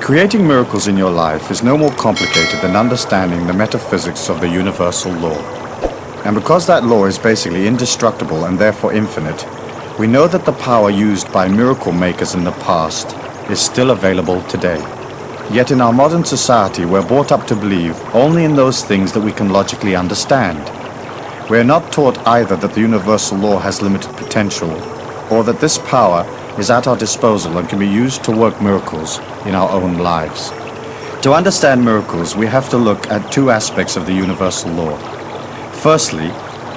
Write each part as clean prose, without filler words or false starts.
Creating miracles in your life is no more complicated than understanding the metaphysics of the universal law. And because that law is basically indestructible and therefore infinite, we know that the power used by miracle makers in the past is still available today. Yet in our modern society, we're brought up to believe only in those things that we can logically understand. We're not taught either that the universal law has limited potential, or that this power is at our disposal and can be used to work miracles in our own lives. To understand miracles, we have to look at two aspects of the universal law. Firstly,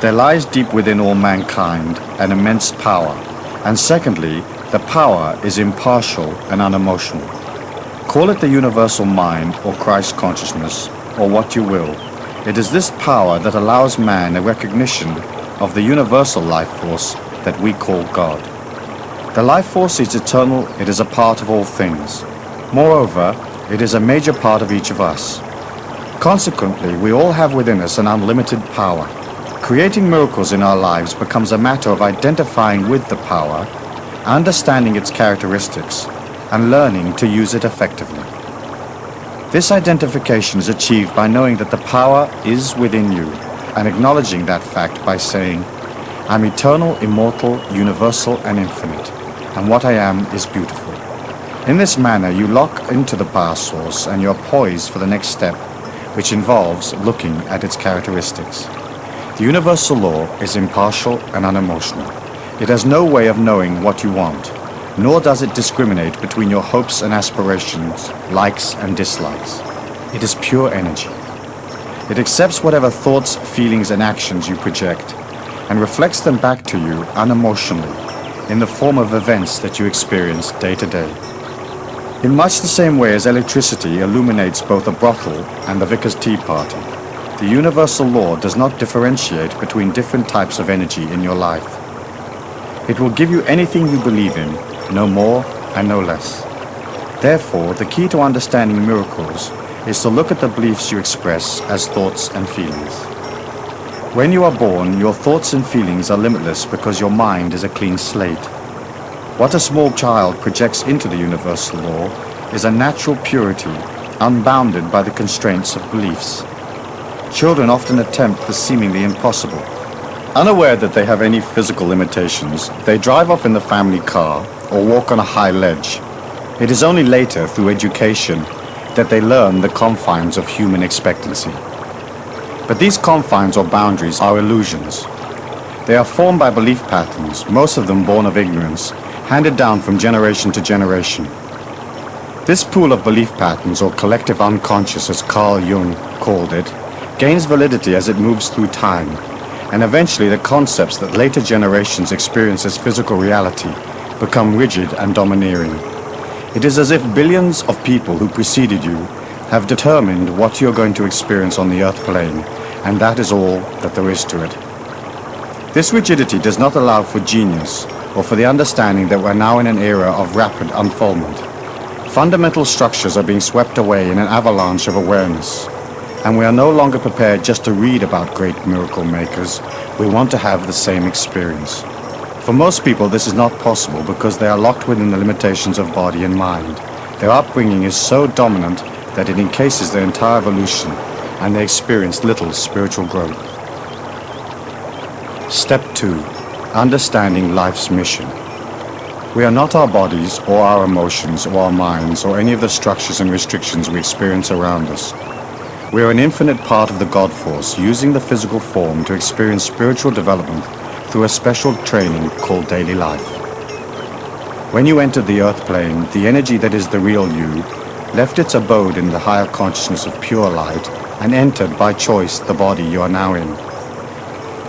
there lies deep within all mankind an immense power, and secondly, the power is impartial and unemotional. Call it the universal mind or Christ consciousness, or what you will. It is this power that allows man a recognition of the universal life force that we call God. The life force is eternal, it is a part of all things. Moreover, it is a major part of each of us. Consequently, we all have within us an unlimited power. Creating miracles in our lives becomes a matter of identifying with the power, understanding its characteristics, and learning to use it effectively. This identification is achieved by knowing that the power is within you and acknowledging that fact by saying, I'm eternal, immortal, universal, and infinite, and what I am is beautiful. In this manner, you lock into the power source and you're poised for the next step, which involves looking at its characteristics. The universal law is impartial and unemotional. It has no way of knowing what you want, nor does it discriminate between your hopes and aspirations, likes and dislikes. It is pure energy. It accepts whatever thoughts, feelings, and actions you project, and reflects them back to you unemotionally, in the form of events that you experience day to day. In much the same way as electricity illuminates both a brothel and the vicar's tea party, the universal law does not differentiate between different types of energy in your life. It will give you anything you believe in, no more and no less. Therefore, the key to understanding miracles is to look at the beliefs you express as thoughts and feelings. When you are born, your thoughts and feelings are limitless because your mind is a clean slate. What a small child projects into the universal law is a natural purity, unbounded by the constraints of beliefs. Children often attempt the seemingly impossible. Unaware that they have any physical limitations, they drive off in the family car or walk on a high ledge. It is only later, through education, that they learn the confines of human expectancy. But these confines or boundaries are illusions. They are formed by belief patterns, most of them born of ignorance, handed down from generation to generation. This pool of belief patterns, or collective unconscious as Carl Jung called it, gains validity as it moves through time, and eventually the concepts that later generations experience as physical reality become rigid and domineering. It is as if billions of people who preceded you have determined what you're going to experience on the earth plane, and that is all that there is to it. This rigidity does not allow for genius or for the understanding that we're now in an era of rapid unfoldment. Fundamental structures are being swept away in an avalanche of awareness, and we are no longer prepared just to read about great miracle makers. We want to have the same experience. For most people, this is not possible because they are locked within the limitations of body and mind. Their upbringing is so dominant that it encases their entire evolution, and they experience little spiritual growth. Step 2. Understanding life's mission. We are not our bodies or our emotions or our minds or any of the structures and restrictions we experience around us. We are an infinite part of the God force, using the physical form to experience spiritual development through a special training called daily life. When you entered the earth plane, the energy that is the real you left its abode in the higher consciousness of pure light and entered by choice the body you are now in.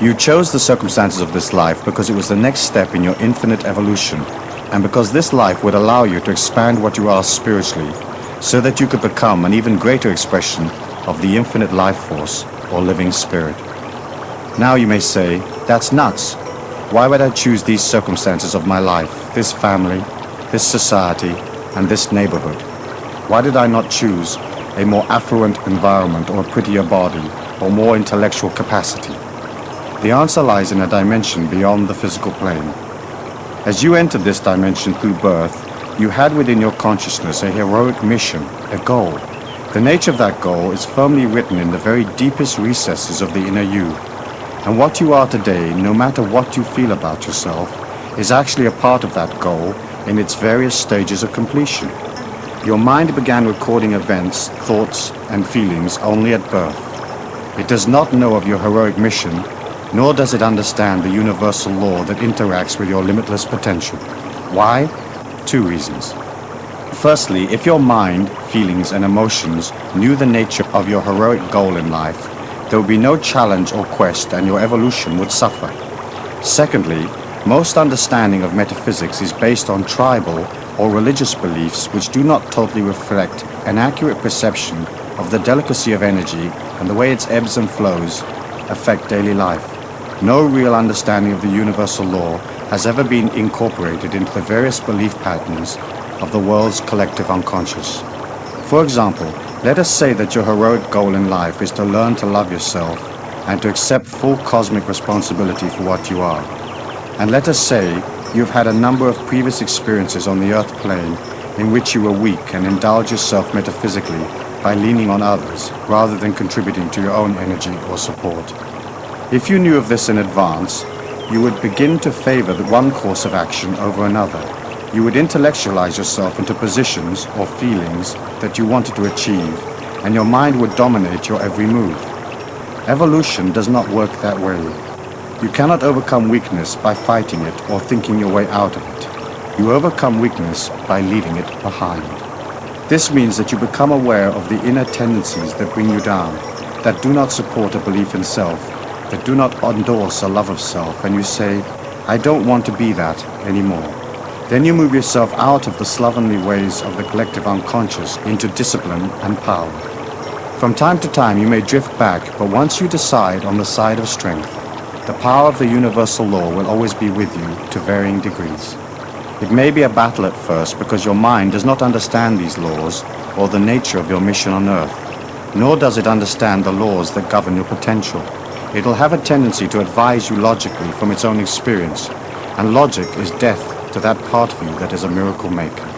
You chose the circumstances of this life because it was the next step in your infinite evolution, and because this life would allow you to expand what you are spiritually, so that you could become an even greater expression of the infinite life force or living spirit. Now you may say, that's nuts. Why would I choose these circumstances of my life, this family, this society, and this neighborhood? Why did I not choose a more affluent environment or a prettier body or more intellectual capacity? The answer lies in a dimension beyond the physical plane. As you entered this dimension through birth, You had within your consciousness a heroic mission, a goal. The nature of that goal is firmly written in the very deepest recesses of the inner you. And what you are today, no matter what you feel about yourself, is actually a part of that goal in its various stages of completion. Your mind began recording events, thoughts, and feelings only at birth. It does not know of your heroic mission, nor does it understand the universal law that interacts with your limitless potential. Why? Two reasons. Firstly, if your mind, feelings, and emotions knew the nature of your heroic goal in life, there would be no challenge or quest and your evolution would suffer. Secondly, most understanding of metaphysics is based on tribal or religious beliefs which do not totally reflect an accurate perception of the delicacy of energy and the way its ebbs and flows affect daily life. No real understanding of the universal law has ever been incorporated into the various belief patterns of the world's collective unconscious. For example, let us say that your heroic goal in life is to learn to love yourself and to accept full cosmic responsibility for what you are. And let us say you've had a number of previous experiences on the earth plane in which you were weak and indulge yourself metaphysically by leaning on others rather than contributing to your own energy or support. If you knew of this in advance, you would begin to favor the one course of action over another. You would intellectualize yourself into positions or feelings that you wanted to achieve, and your mind would dominate your every move. Evolution does not work that way. You cannot overcome weakness by fighting it or thinking your way out of it. You overcome weakness by leaving it behind. This means that you become aware of the inner tendencies that bring you down, that do not support a belief in self, that do not endorse a love of self, and you say, I don't want to be that anymore. Then you move yourself out of the slovenly ways of the collective unconscious into discipline and power. From time to time you may drift back, but once you decide on the side of strength, the power of the universal law will always be with you to varying degrees. It may be a battle at first because your mind does not understand these laws or the nature of your mission on earth, nor does it understand the laws that govern your potential. It will have a tendency to advise you logically from its own experience, and logic is death to that part of you that is a miracle maker.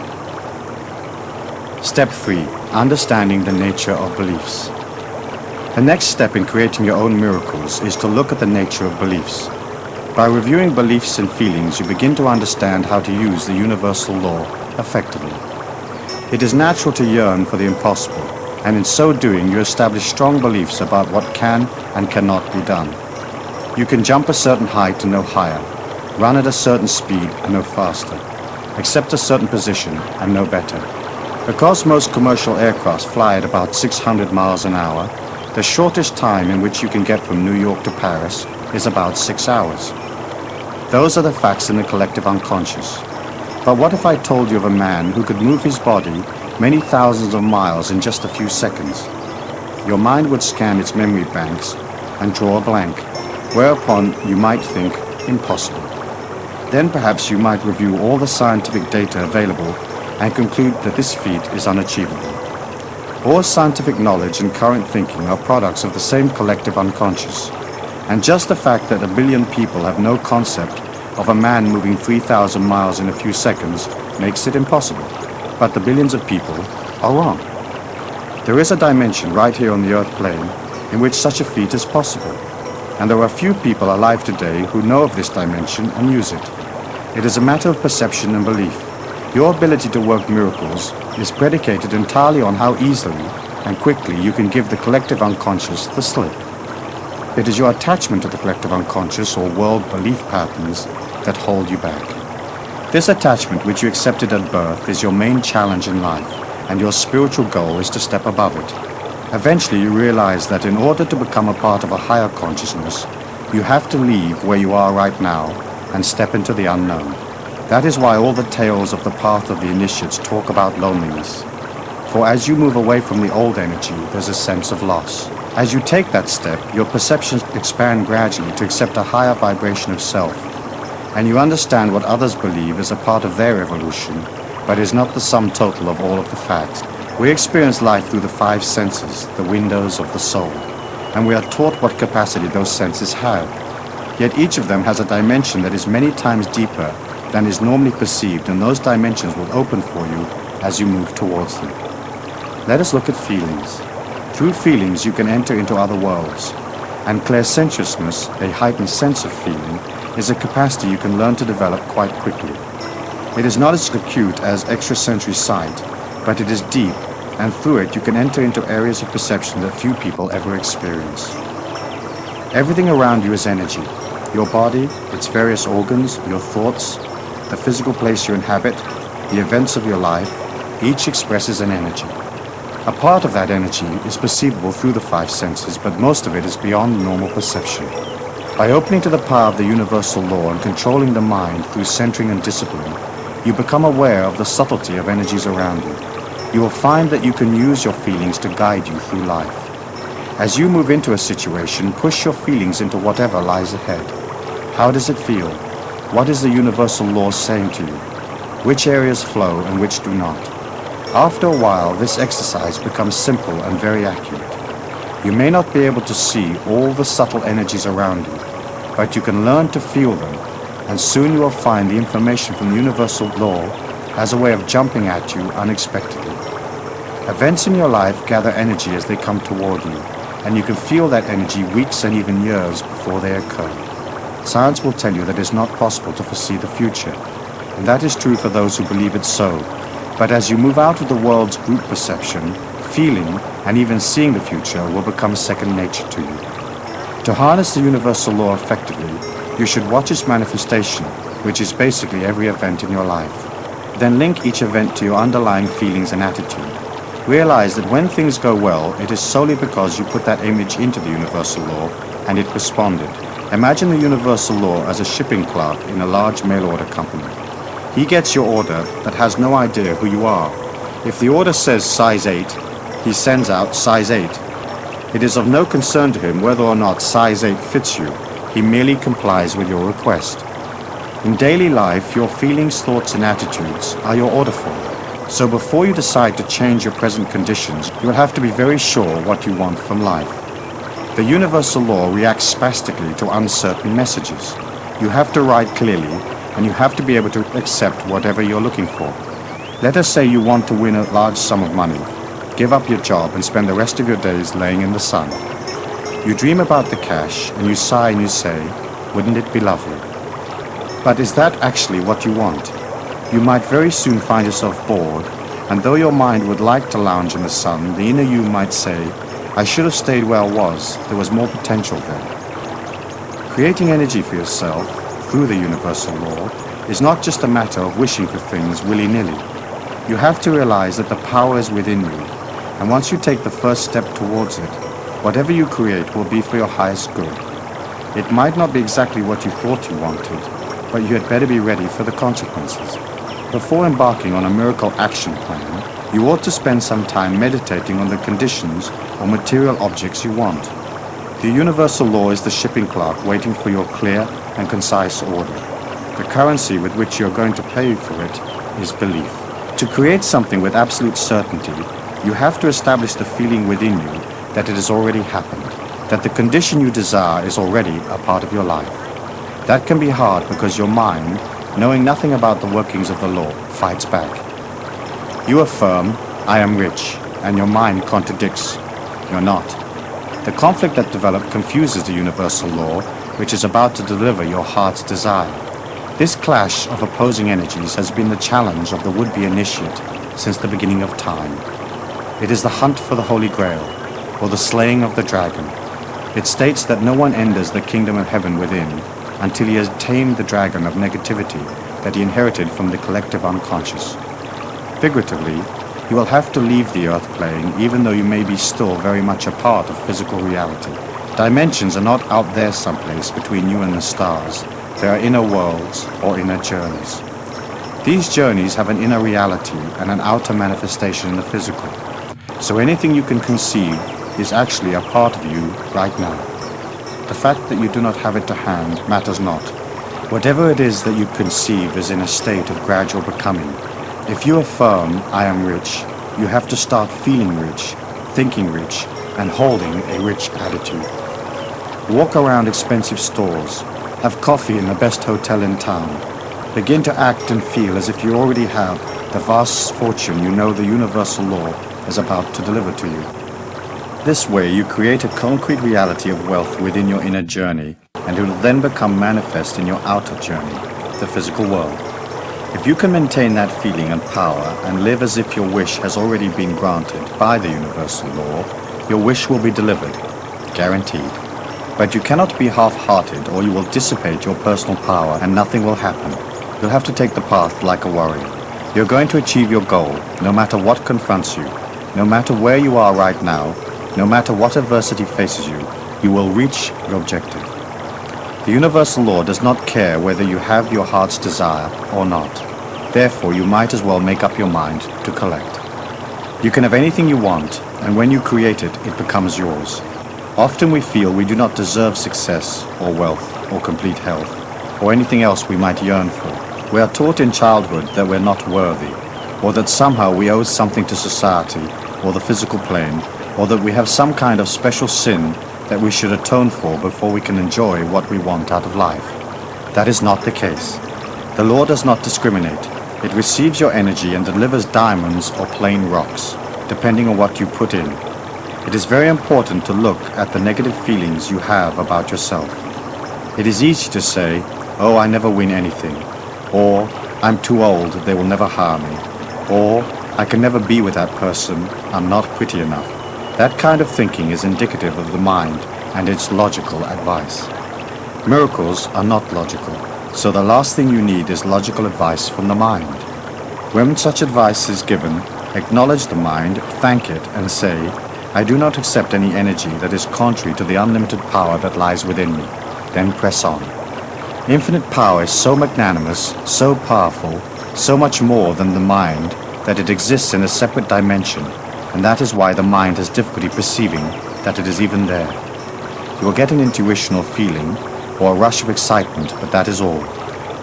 Step 3. Understanding the nature of beliefs. The next step in creating your own miracles is to look at the nature of beliefs. By reviewing beliefs and feelings, you begin to understand how to use the universal law effectively. It is natural to yearn for the impossible, and in so doing you establish strong beliefs about what can and cannot be done. You can jump a certain height and no higher, run at a certain speed and no faster, accept a certain position and no better. Because most commercial aircraft fly at about 600 miles an hour, the shortest time in which you can get from New York to Paris is about 6 hours. Those are the facts in the collective unconscious. But what if I told you of a man who could move his body many thousands of miles in just a few seconds? Your mind would scan its memory banks and draw a blank, whereupon you might think, impossible. Then perhaps you might review all the scientific data available and conclude that this feat is unachievable. All scientific knowledge and current thinking are products of the same collective unconscious. And just the fact that 1 billion people have no concept of a man moving 3,000 miles in a few seconds makes it impossible. But the billions of people are wrong. There is a dimension right here on the Earth plane in which such a feat is possible. And there are few people alive today who know of this dimension and use it. It is a matter of perception and belief. Your ability to work miracles is predicated entirely on how easily and quickly you can give the collective unconscious the slip. It is your attachment to the collective unconscious or world belief patterns that hold you back. This attachment which you accepted at birth is your main challenge in life, and your spiritual goal is to step above it. Eventually you realize that in order to become a part of a higher consciousness, you have to leave where you are right now and step into the unknown. That is why all the tales of the path of the initiates talk about loneliness. For as you move away from the old energy, there's a sense of loss. As you take that step, your perceptions expand gradually to accept a higher vibration of self, and you understand what others believe is a part of their evolution, but is not the sum total of all of the facts. We experience life through the 5 senses, the windows of the soul, and we are taught what capacity those senses have. Yet each of them has a dimension that is many times deeper than is normally perceived, and those dimensions will open for you as you move towards them. Let us look at feelings. Through feelings you can enter into other worlds, and clairsentiousness, a heightened sense of feeling, is a capacity you can learn to develop quite quickly. It is not as acute as extrasensory sight, but it is deep, and through it you can enter into areas of perception that few people ever experience. Everything around you is energy. Your body, its various organs, your thoughts, the physical place you inhabit, the events of your life, each expresses an energy. A part of that energy is perceivable through the five senses, but most of it is beyond normal perception. By opening to the power of the universal law and controlling the mind through centering and discipline, you become aware of the subtlety of energies around you. You will find that you can use your feelings to guide you through life. As you move into a situation, push your feelings into whatever lies ahead. How does it feel? What is the universal law saying to you? Which areas flow and which do not? After a while, this exercise becomes simple and very accurate. You may not be able to see all the subtle energies around you, but you can learn to feel them, and soon you will find the information from the universal law has a way of jumping at you unexpectedly. Events in your life gather energy as they come toward you, and you can feel that energy weeks and even years before they occur. Science will tell you that it is not possible to foresee the future, and that is true for those who believe it so. But as you move out of the world's group perception, feeling and even seeing the future will become second nature to you. To harness the universal law effectively, you should watch its manifestation, which is basically every event in your life. Then link each event to your underlying feelings and attitude. Realize that when things go well, it is solely because you put that image into the universal law and it responded. Imagine the universal law as a shipping clerk in a large mail order company. He gets your order but has no idea who you are. If the order says size 8, he sends out size 8. It is of no concern to him whether or not size 8 fits you. He merely complies with your request. In daily life, your feelings, thoughts, and attitudes are your order form. So before you decide to change your present conditions, you will have to be very sure what you want from life. The universal law reacts spastically to uncertain messages. You have to write clearly, and you have to be able to accept whatever you're looking for. Let us say you want to win a large sum of money. Give up your job and spend the rest of your days laying in the sun. You dream about the cash, and you sigh and you say, wouldn't it be lovely? But is that actually what you want? You might very soon find yourself bored, and though your mind would like to lounge in the sun, the inner you might say, I should have stayed where I was, there was more potential there. Creating energy for yourself, through the universal law, is not just a matter of wishing for things willy-nilly. You have to realize that the power is within you, and once you take the first step towards it, whatever you create will be for your highest good. It might not be exactly what you thought you wanted, but you had better be ready for the consequences. Before embarking on a miracle action plan, you ought to spend some time meditating on the conditions or material objects you want. The universal law is the shipping clerk waiting for your clear and concise order. The currency with which you're going to pay for it is belief. To create something with absolute certainty, you have to establish the feeling within you that it has already happened, that the condition you desire is already a part of your life. That can be hard because your mind, knowing nothing about the workings of the law, fights back. You affirm, I am rich, and your mind contradicts, you're not. The conflict that developed confuses the universal law, which is about to deliver your heart's desire. This clash of opposing energies has been the challenge of the would-be initiate since the beginning of time. It is the hunt for the Holy Grail, or the slaying of the dragon. It states that no one enters the kingdom of heaven within until he has tamed the dragon of negativity that he inherited from the collective unconscious. Figuratively, you will have to leave the earth plane even though you may be still very much a part of physical reality. Dimensions are not out there someplace between you and the stars. They are inner worlds or inner journeys. These journeys have an inner reality and an outer manifestation in the physical. So anything you can conceive is actually a part of you right now. The fact that you do not have it to hand matters not. Whatever it is that you conceive is in a state of gradual becoming. If you affirm, I am rich, you have to start feeling rich, thinking rich, and holding a rich attitude. Walk around expensive stores, have coffee in the best hotel in town, Begin to act and feel as if you already have the vast fortune you know the universal law is about to deliver to you. This way you create a concrete reality of wealth within your inner journey, and it will then become manifest in your outer journey, the physical world. If you can maintain that feeling and power and live as if your wish has already been granted by the universal law, your wish will be delivered, guaranteed. But you cannot be half-hearted, or you will dissipate your personal power and nothing will happen. You'll have to take the path like a warrior. You're going to achieve your goal, no matter what confronts you, no matter where you are right now, no matter what adversity faces you, you will reach your objective. The universal law does not care whether you have your heart's desire or not. Therefore, you might as well make up your mind to collect. You can have anything you want, and when you create it, it becomes yours. Often we feel we do not deserve success or wealth or complete health or anything else we might yearn for. We are taught in childhood that we're not worthy, or that somehow we owe something to society or the physical plane, or that we have some kind of special sin that we should atone for before we can enjoy what we want out of life. That is not the case. The law does not discriminate. It receives your energy and delivers diamonds or plain rocks, depending on what you put in. It is very important to look at the negative feelings you have about yourself. It is easy to say, "Oh, I never win anything," or "I'm too old, they will never hire me," or "I can never be with that person, I'm not pretty enough." That kind of thinking is indicative of the mind and its logical advice. Miracles are not logical, so the last thing you need is logical advice from the mind. When such advice is given, acknowledge the mind, thank it, and say, "I do not accept any energy that is contrary to the unlimited power that lies within me." Then press on. Infinite power is so magnanimous, so powerful, so much more than the mind, that it exists in a separate dimension, and that is why the mind has difficulty perceiving that it is even there. You will get an intuition or feeling, or a rush of excitement, but that is all.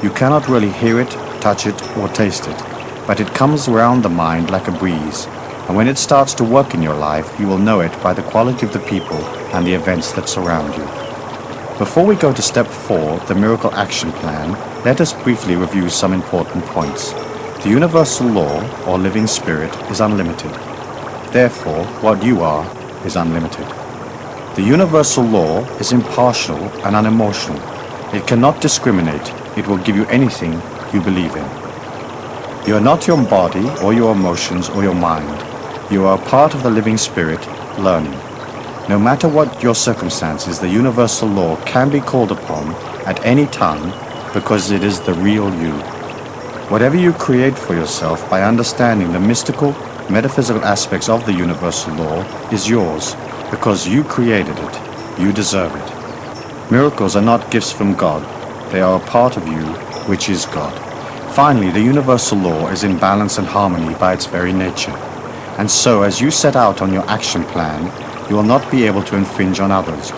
You cannot really hear it, touch it, or taste it, but it comes around the mind like a breeze, and when it starts to work in your life, you will know it by the quality of the people and the events that surround you. Before we go to step 4, the miracle action plan, let us briefly review some important points. The universal law, or living spirit, is unlimited. Therefore, what you are is unlimited. The universal law is impartial and unemotional. It cannot discriminate. It will give you anything you believe in. You are not your body or your emotions or your mind. You are a part of the living spirit, learning. No matter what your circumstances, the universal law can be called upon at any time because it is the real you. Whatever you create for yourself by understanding the mystical, metaphysical aspects of the universal law is yours because you created it. You deserve it. Miracles are not gifts from God. They are a part of you, which is God. Finally, the universal law is in balance and harmony by its very nature. And so, as you set out on your action plan, you will not be able to infringe on others.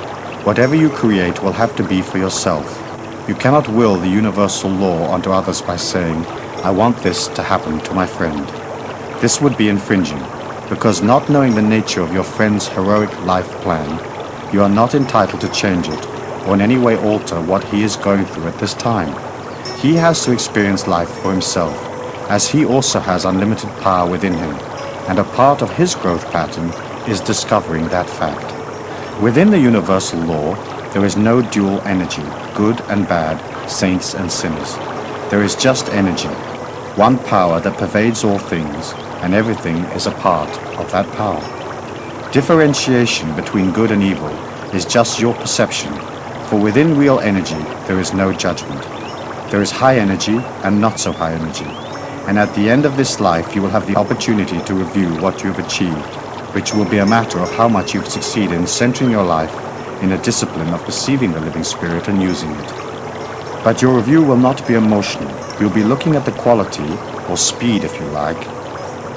Whatever you create will have to be for yourself. You cannot will the universal law onto others by saying, "I want this to happen to my friend." This would be infringing, because not knowing the nature of your friend's heroic life plan, you are not entitled to change it, or in any way alter what he is going through at this time. He has to experience life for himself, as he also has unlimited power within him, and a part of his growth pattern is discovering that fact. Within the universal law, there is no dual energy, good and bad, saints and sinners. There is just energy, one power that pervades all things, and everything is a part of that power. Differentiation between good and evil is just your perception, for within real energy there is no judgment. There is high energy and not so high energy, and at the end of this life you will have the opportunity to review what you have achieved, which will be a matter of how much you've succeeded in centering your life in a discipline of perceiving the living spirit and using it. But your review will not be emotional. You'll be looking at the quality, or speed if you like,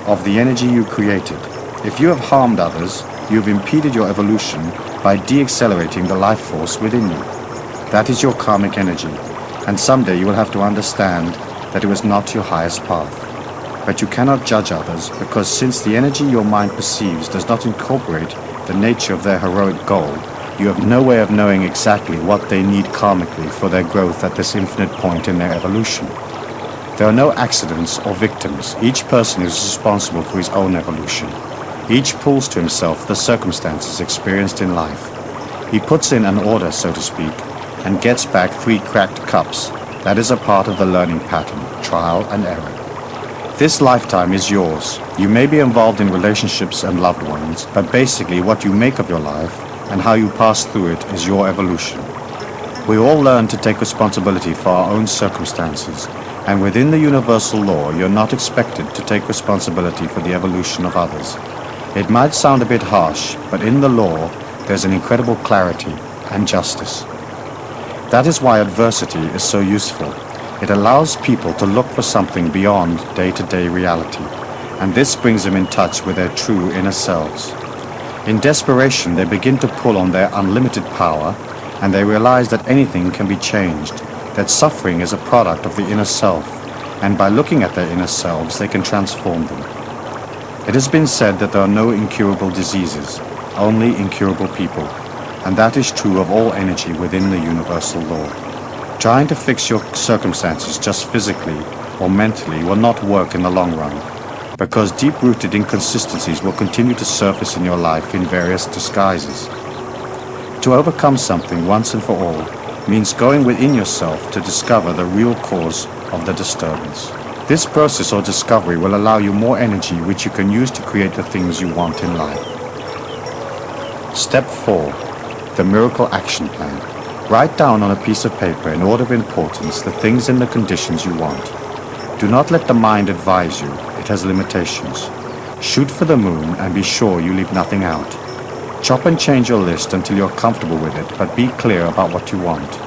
of the energy you created. If you have harmed others, you have impeded your evolution by de-accelerating the life force within you. That is your karmic energy, and someday you will have to understand that it was not your highest path. But you cannot judge others, because since the energy your mind perceives does not incorporate the nature of their heroic goal, you have no way of knowing exactly what they need karmically for their growth at this infinite point in their evolution. There are no accidents or victims. Each person is responsible for his own evolution. Each pulls to himself the circumstances experienced in life. He puts in an order, so to speak, and gets back 3 cracked cups. That is a part of the learning pattern, trial and error. This lifetime is yours. You may be involved in relationships and loved ones, but basically what you make of your life and how you pass through it is your evolution. We all learn to take responsibility for our own circumstances, and within the universal law, you're not expected to take responsibility for the evolution of others. It might sound a bit harsh, but in the law, there's an incredible clarity and justice. That is why adversity is so useful. It allows people to look for something beyond day-to-day reality, and this brings them in touch with their true inner selves. In desperation, they begin to pull on their unlimited power, and they realize that anything can be changed, that suffering is a product of the inner self, and by looking at their inner selves, they can transform them. It has been said that there are no incurable diseases, only incurable people, and that is true of all energy within the universal law. Trying to fix your circumstances just physically or mentally will not work in the long run, because deep-rooted inconsistencies will continue to surface in your life in various disguises. To overcome something once and for all means going within yourself to discover the real cause of the disturbance. This process or discovery will allow you more energy which you can use to create the things you want in life. Step 4. The Miracle Action Plan. Write down on a piece of paper in order of importance the things and the conditions you want. Do not let the mind advise you. It has limitations. Shoot for the moon and be sure you leave nothing out. Chop and change your list until you're comfortable with it, but be clear about what you want.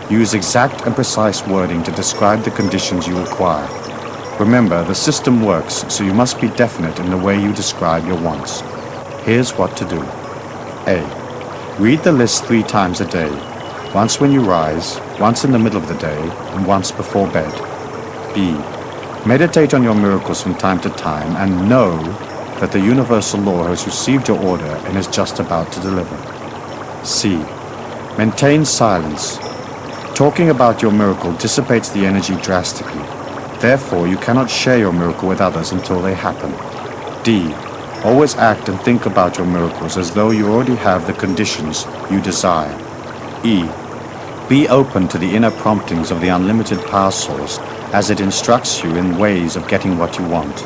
Use exact and precise wording to describe the conditions you require. Remember, the system works, so you must be definite in the way you describe your wants. Here's what to do. A. Read the list 3 times a day. Once when you rise, once in the middle of the day, and once before bed. B. Meditate on your miracles from time to time and know that the universal law has received your order and is just about to deliver. C. Maintain silence. Talking about your miracle dissipates the energy drastically. Therefore, you cannot share your miracle with others until they happen. D. Always act and think about your miracles as though you already have the conditions you desire. E. Be open to the inner promptings of the unlimited power source as it instructs you in ways of getting what you want.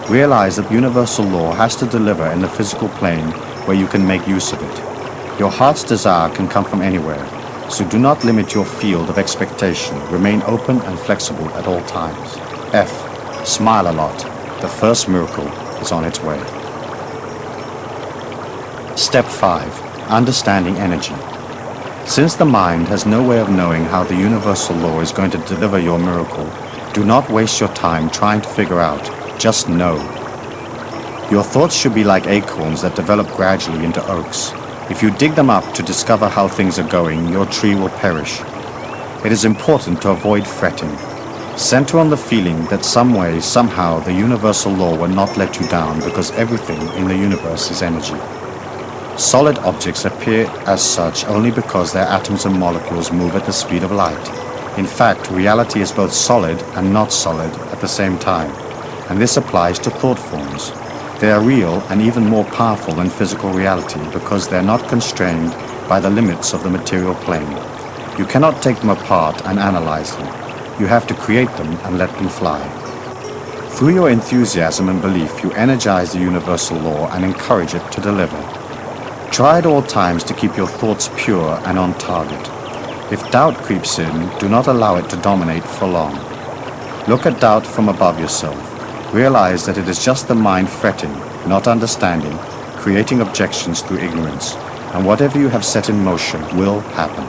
Realize that universal law has to deliver in the physical plane where you can make use of it. Your heart's desire can come from anywhere, so do not limit your field of expectation. Remain open and flexible at all times. F. Smile a lot. The first miracle is on its way. Step 5. Understanding energy. Since the mind has no way of knowing how the universal law is going to deliver your miracle, do not waste your time trying to figure out. Just know. Your thoughts should be like acorns that develop gradually into oaks. If you dig them up to discover how things are going, your tree will perish. It is important to avoid fretting. Center on the feeling that some way, somehow, the universal law will not let you down because everything in the universe is energy. Solid objects appear as such only because their atoms and molecules move at the speed of light. In fact, reality is both solid and not solid at the same time, and this applies to thought forms. They are real and even more powerful than physical reality because they're not constrained by the limits of the material plane. You cannot take them apart and analyze them. You have to create them and let them fly. Through your enthusiasm and belief, you energize the universal law and encourage it to deliver. Try at all times to keep your thoughts pure and on target. If doubt creeps in, do not allow it to dominate for long. Look at doubt from above yourself. Realize that it is just the mind fretting, not understanding, creating objections through ignorance, and whatever you have set in motion will happen.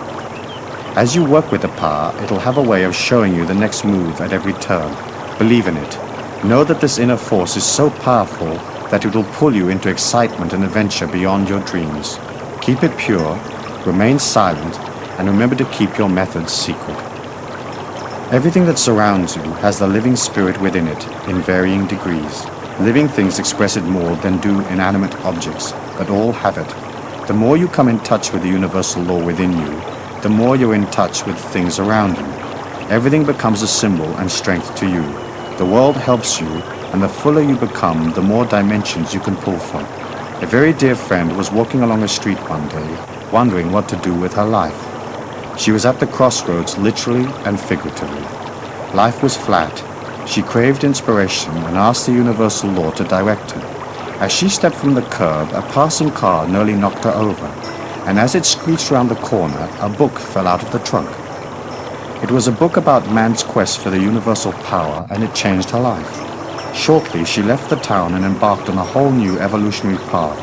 As you work with the power, it'll have a way of showing you the next move at every turn. Believe in it. Know that this inner force is so powerful that it will pull you into excitement and adventure beyond your dreams. Keep it pure, remain silent, and remember to keep your methods secret. Everything that surrounds you has the living spirit within it in varying degrees. Living things express it more than do inanimate objects, but all have it. The more you come in touch with the universal law within you, the more you're in touch with things around you. Everything becomes a symbol and strength to you. The world helps you, and the fuller you become, the more dimensions you can pull from. A very dear friend was walking along a street one day, wondering what to do with her life. She was at the crossroads, literally and figuratively. Life was flat. She craved inspiration and asked the universal law to direct her. As she stepped from the curb, a passing car nearly knocked her over, and as it screeched round the corner, a book fell out of the trunk. It was a book about man's quest for the universal power, and it changed her life. Shortly, she left the town and embarked on a whole new evolutionary path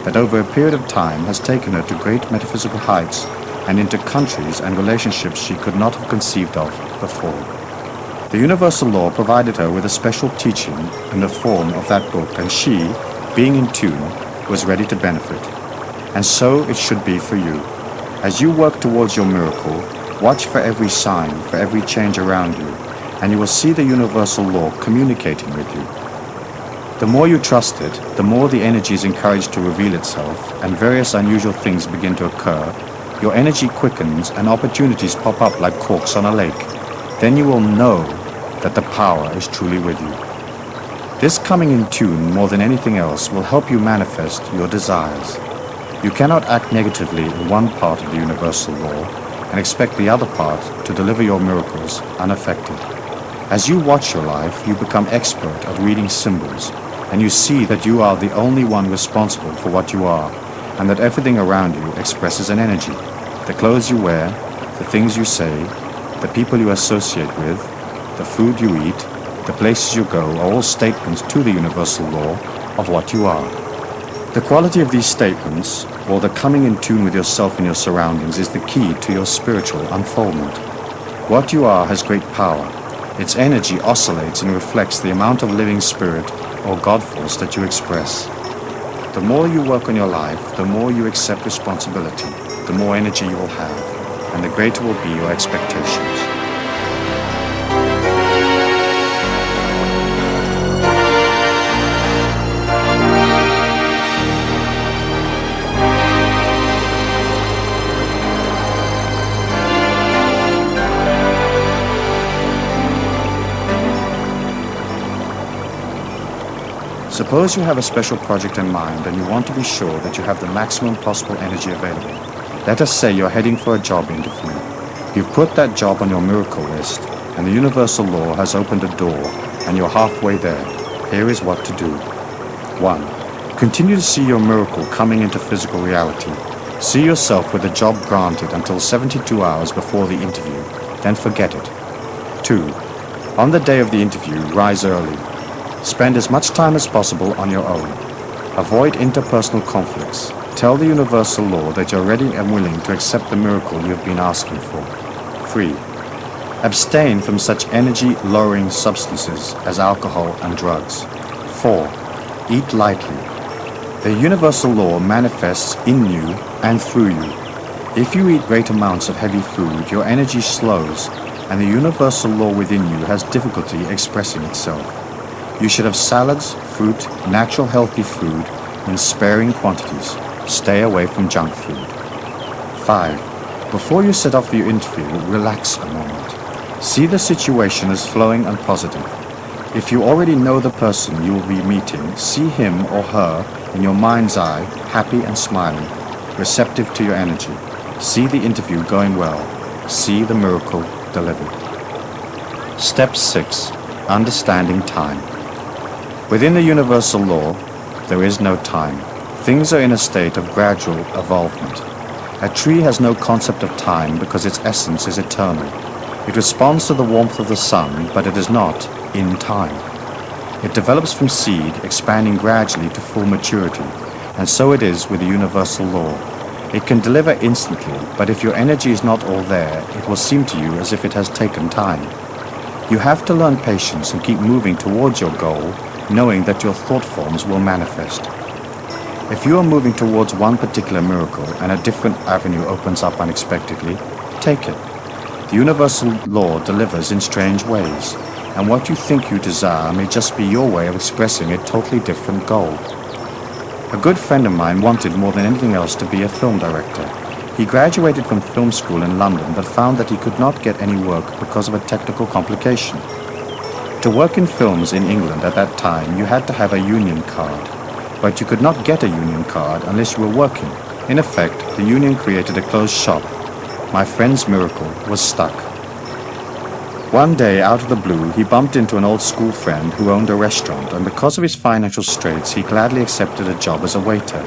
that over a period of time has taken her to great metaphysical heights and into countries and relationships she could not have conceived of before. The universal law provided her with a special teaching in the form of that book, and she, being in tune, was ready to benefit. And so it should be for you. As you work towards your miracle, watch for every sign, for every change around you, and you will see the universal law communicating with you. The more you trust it, the more the energy is encouraged to reveal itself, and various unusual things begin to occur. Your energy quickens and opportunities pop up like corks on a lake. Then you will know that the power is truly with you. This coming in tune more than anything else will help you manifest your desires. You cannot act negatively in one part of the universal law and expect the other part to deliver your miracles unaffected. As you watch your life, you become expert at reading symbols, and you see that you are the only one responsible for what you are, and that everything around you expresses an energy. The clothes you wear, the things you say, the people you associate with, the food you eat, the places you go are all statements to the universal law of what you are. The quality of these statements, or the coming in tune with yourself and your surroundings, is the key to your spiritual unfoldment. What you are has great power. Its energy oscillates and reflects the amount of living spirit or God force that you express. The more you work on your life, the more you accept responsibility, the more energy you will have, and the greater will be your expectations. Suppose you have a special project in mind and you want to be sure that you have the maximum possible energy available. Let us say you're heading for a job interview. You've put that job on your miracle list, and the universal law has opened a door, and you're halfway there. Here is what to do. 1. Continue to see your miracle coming into physical reality. See yourself with the job granted until 72 hours before the interview, then forget it. 2. On the day of the interview, rise early. Spend as much time as possible on your own. Avoid interpersonal conflicts. Tell the universal law that you're ready and willing to accept the miracle you've been asking for. 3. Abstain from such energy-lowering substances as alcohol and drugs. 4. Eat lightly. The universal law manifests in you and through you. If you eat great amounts of heavy food, your energy slows, and the universal law within you has difficulty expressing itself. You should have salads, fruit, natural healthy food in sparing quantities. Stay away from junk food. 5. Before you set off for your interview, relax a moment. See the situation as flowing and positive. If you already know the person you will be meeting, see him or her in your mind's eye, happy and smiling, receptive to your energy. See the interview going well. See the miracle delivered. Step 6. Understanding time. Within the universal law, there is no time. Things are in a state of gradual evolvement. A tree has no concept of time because its essence is eternal. It responds to the warmth of the sun, but it is not in time. It develops from seed, expanding gradually to full maturity, and so it is with the universal law. It can deliver instantly, but if your energy is not all there, it will seem to you as if it has taken time. You have to learn patience and keep moving towards your goal, knowing that your thought forms will manifest. If you are moving towards one particular miracle and a different avenue opens up unexpectedly, take it. The universal law delivers in strange ways, and what you think you desire may just be your way of expressing a totally different goal. A good friend of mine wanted more than anything else to be a film director. He graduated from film school in London but found that he could not get any work because of a technical complication. To work in films in England at that time, you had to have a union card, but you could not get a union card unless you were working. In effect, the union created a closed shop. My friend's miracle was stuck. One day, out of the blue, he bumped into an old school friend who owned a restaurant, and because of his financial straits, he gladly accepted a job as a waiter.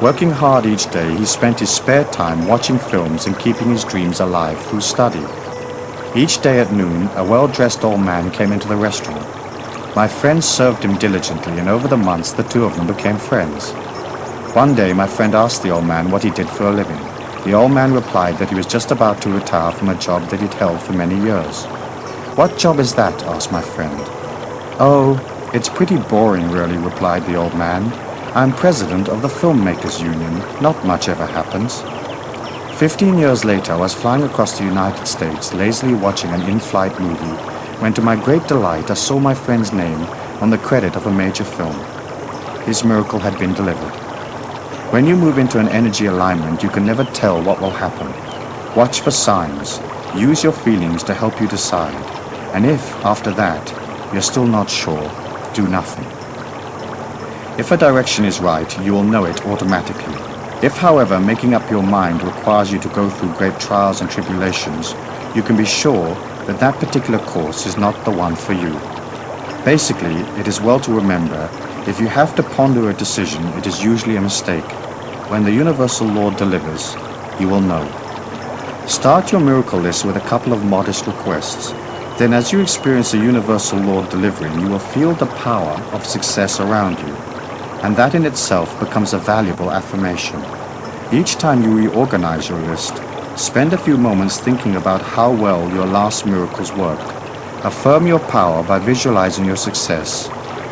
Working hard each day, he spent his spare time watching films and keeping his dreams alive through study. Each day at noon, a well-dressed old man came into the restaurant. My friend served him diligently, and over the months, the two of them became friends. One day, my friend asked the old man what he did for a living. The old man replied that he was just about to retire from a job that he'd held for many years. "What job is that?" asked my friend. "Oh, it's pretty boring, really," replied the old man. "I'm president of the Filmmakers Union. Not much ever happens." 15 years later, I was flying across the United States, lazily watching an in-flight movie, when to my great delight I saw my friend's name on the credit of a major film. His miracle had been delivered. When you move into an energy alignment, you can never tell what will happen. Watch for signs. Use your feelings to help you decide. And if, after that, you're still not sure, do nothing. If a direction is right, you will know it automatically. If, however, making up your mind requires you to go through great trials and tribulations, you can be sure that that particular course is not the one for you. Basically, it is well to remember, if you have to ponder a decision, it is usually a mistake. When the universal law delivers, you will know. Start your miracle list with a couple of modest requests. Then as you experience the universal law delivering, you will feel the power of success around you. And that in itself becomes a valuable affirmation. Each time you reorganize your list, spend a few moments thinking about how well your last miracles worked. Affirm your power by visualizing your success.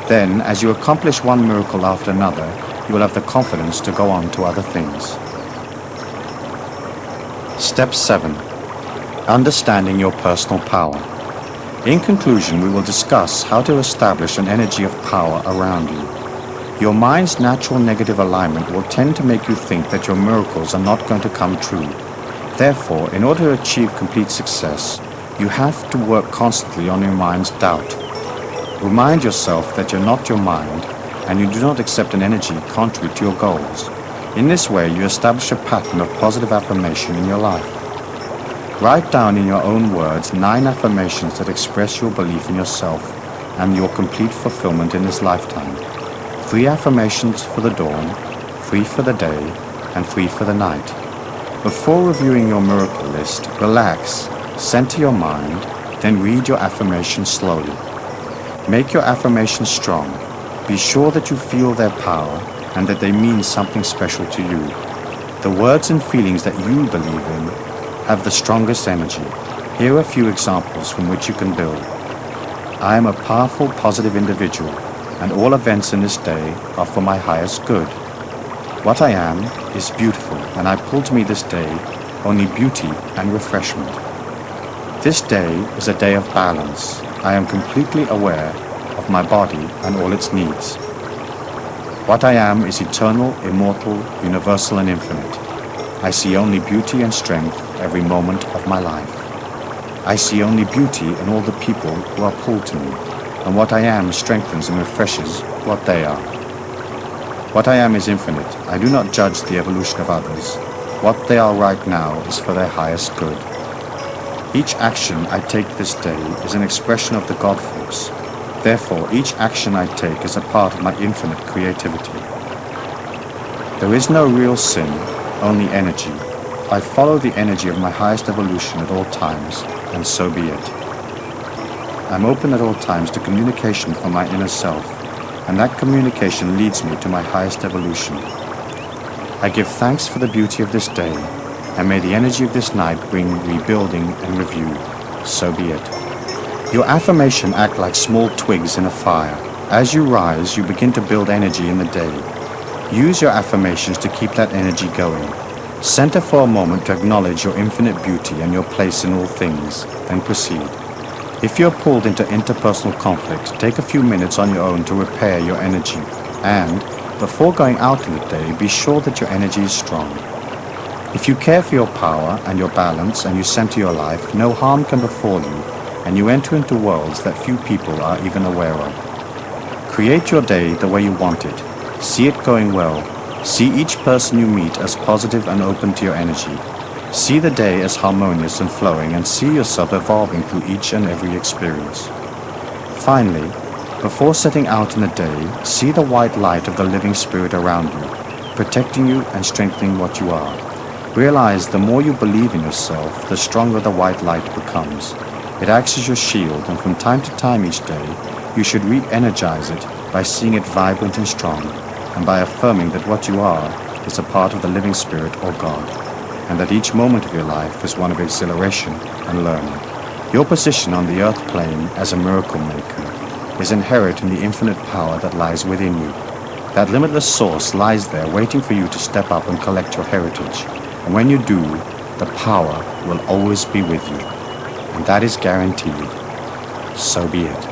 Then, as you accomplish one miracle after another, you will have the confidence to go on to other things. Step 7. Understanding your personal power. In conclusion, we will discuss how to establish an energy of power around you. Your mind's natural negative alignment will tend to make you think that your miracles are not going to come true. Therefore, in order to achieve complete success, you have to work constantly on your mind's doubt. Remind yourself that you're not your mind, and you do not accept an energy contrary to your goals. In this way, you establish a pattern of positive affirmation in your life. Write down in your own words 9 affirmations that express your belief in yourself and your complete fulfillment in this lifetime. 3 affirmations for the dawn, 3 for the day, and 3 for the night. Before reviewing your miracle list, relax, center your mind, then read your affirmations slowly. Make your affirmations strong. Be sure that you feel their power and that they mean something special to you. The words and feelings that you believe in have the strongest energy. Here are a few examples from which you can build. I am a powerful, positive individual, and all events in this day are for my highest good. What I am is beautiful, and I pull to me this day only beauty and refreshment. This day is a day of balance. I am completely aware of my body and all its needs. What I am is eternal, immortal, universal, and infinite. I see only beauty and strength every moment of my life. I see only beauty in all the people who are pulled to me, and what I am strengthens and refreshes what they are. What I am is infinite. I do not judge the evolution of others. What they are right now is for their highest good. Each action I take this day is an expression of the God force. Therefore, each action I take is a part of my infinite creativity. There is no real sin, only energy. I follow the energy of my highest evolution at all times, and so be it. I'm open at all times to communication from my inner self, and that communication leads me to my highest evolution. I give thanks for the beauty of this day, and may the energy of this night bring rebuilding and review. So be it. Your affirmation act like small twigs in a fire. As you rise, you begin to build energy in the day. Use your affirmations to keep that energy going. Center for a moment to acknowledge your infinite beauty and your place in all things, then proceed. If you're pulled into interpersonal conflict, take a few minutes on your own to repair your energy. And, before going out in the day, be sure that your energy is strong. If you care for your power and your balance and you center your life, no harm can befall you, and you enter into worlds that few people are even aware of. Create your day the way you want it. See it going well. See each person you meet as positive and open to your energy. See the day as harmonious and flowing, and see yourself evolving through each and every experience. Finally, before setting out in the day, see the white light of the living spirit around you, protecting you and strengthening what you are. Realize the more you believe in yourself, the stronger the white light becomes. It acts as your shield, and from time to time each day, you should re-energize it by seeing it vibrant and strong, and by affirming that what you are is a part of the living spirit or God, and that each moment of your life is one of exhilaration and learning. Your position on the earth plane as a miracle maker is inherent in the infinite power that lies within you. That limitless source lies there waiting for you to step up and collect your heritage. And when you do, the power will always be with you. And that is guaranteed. So be it.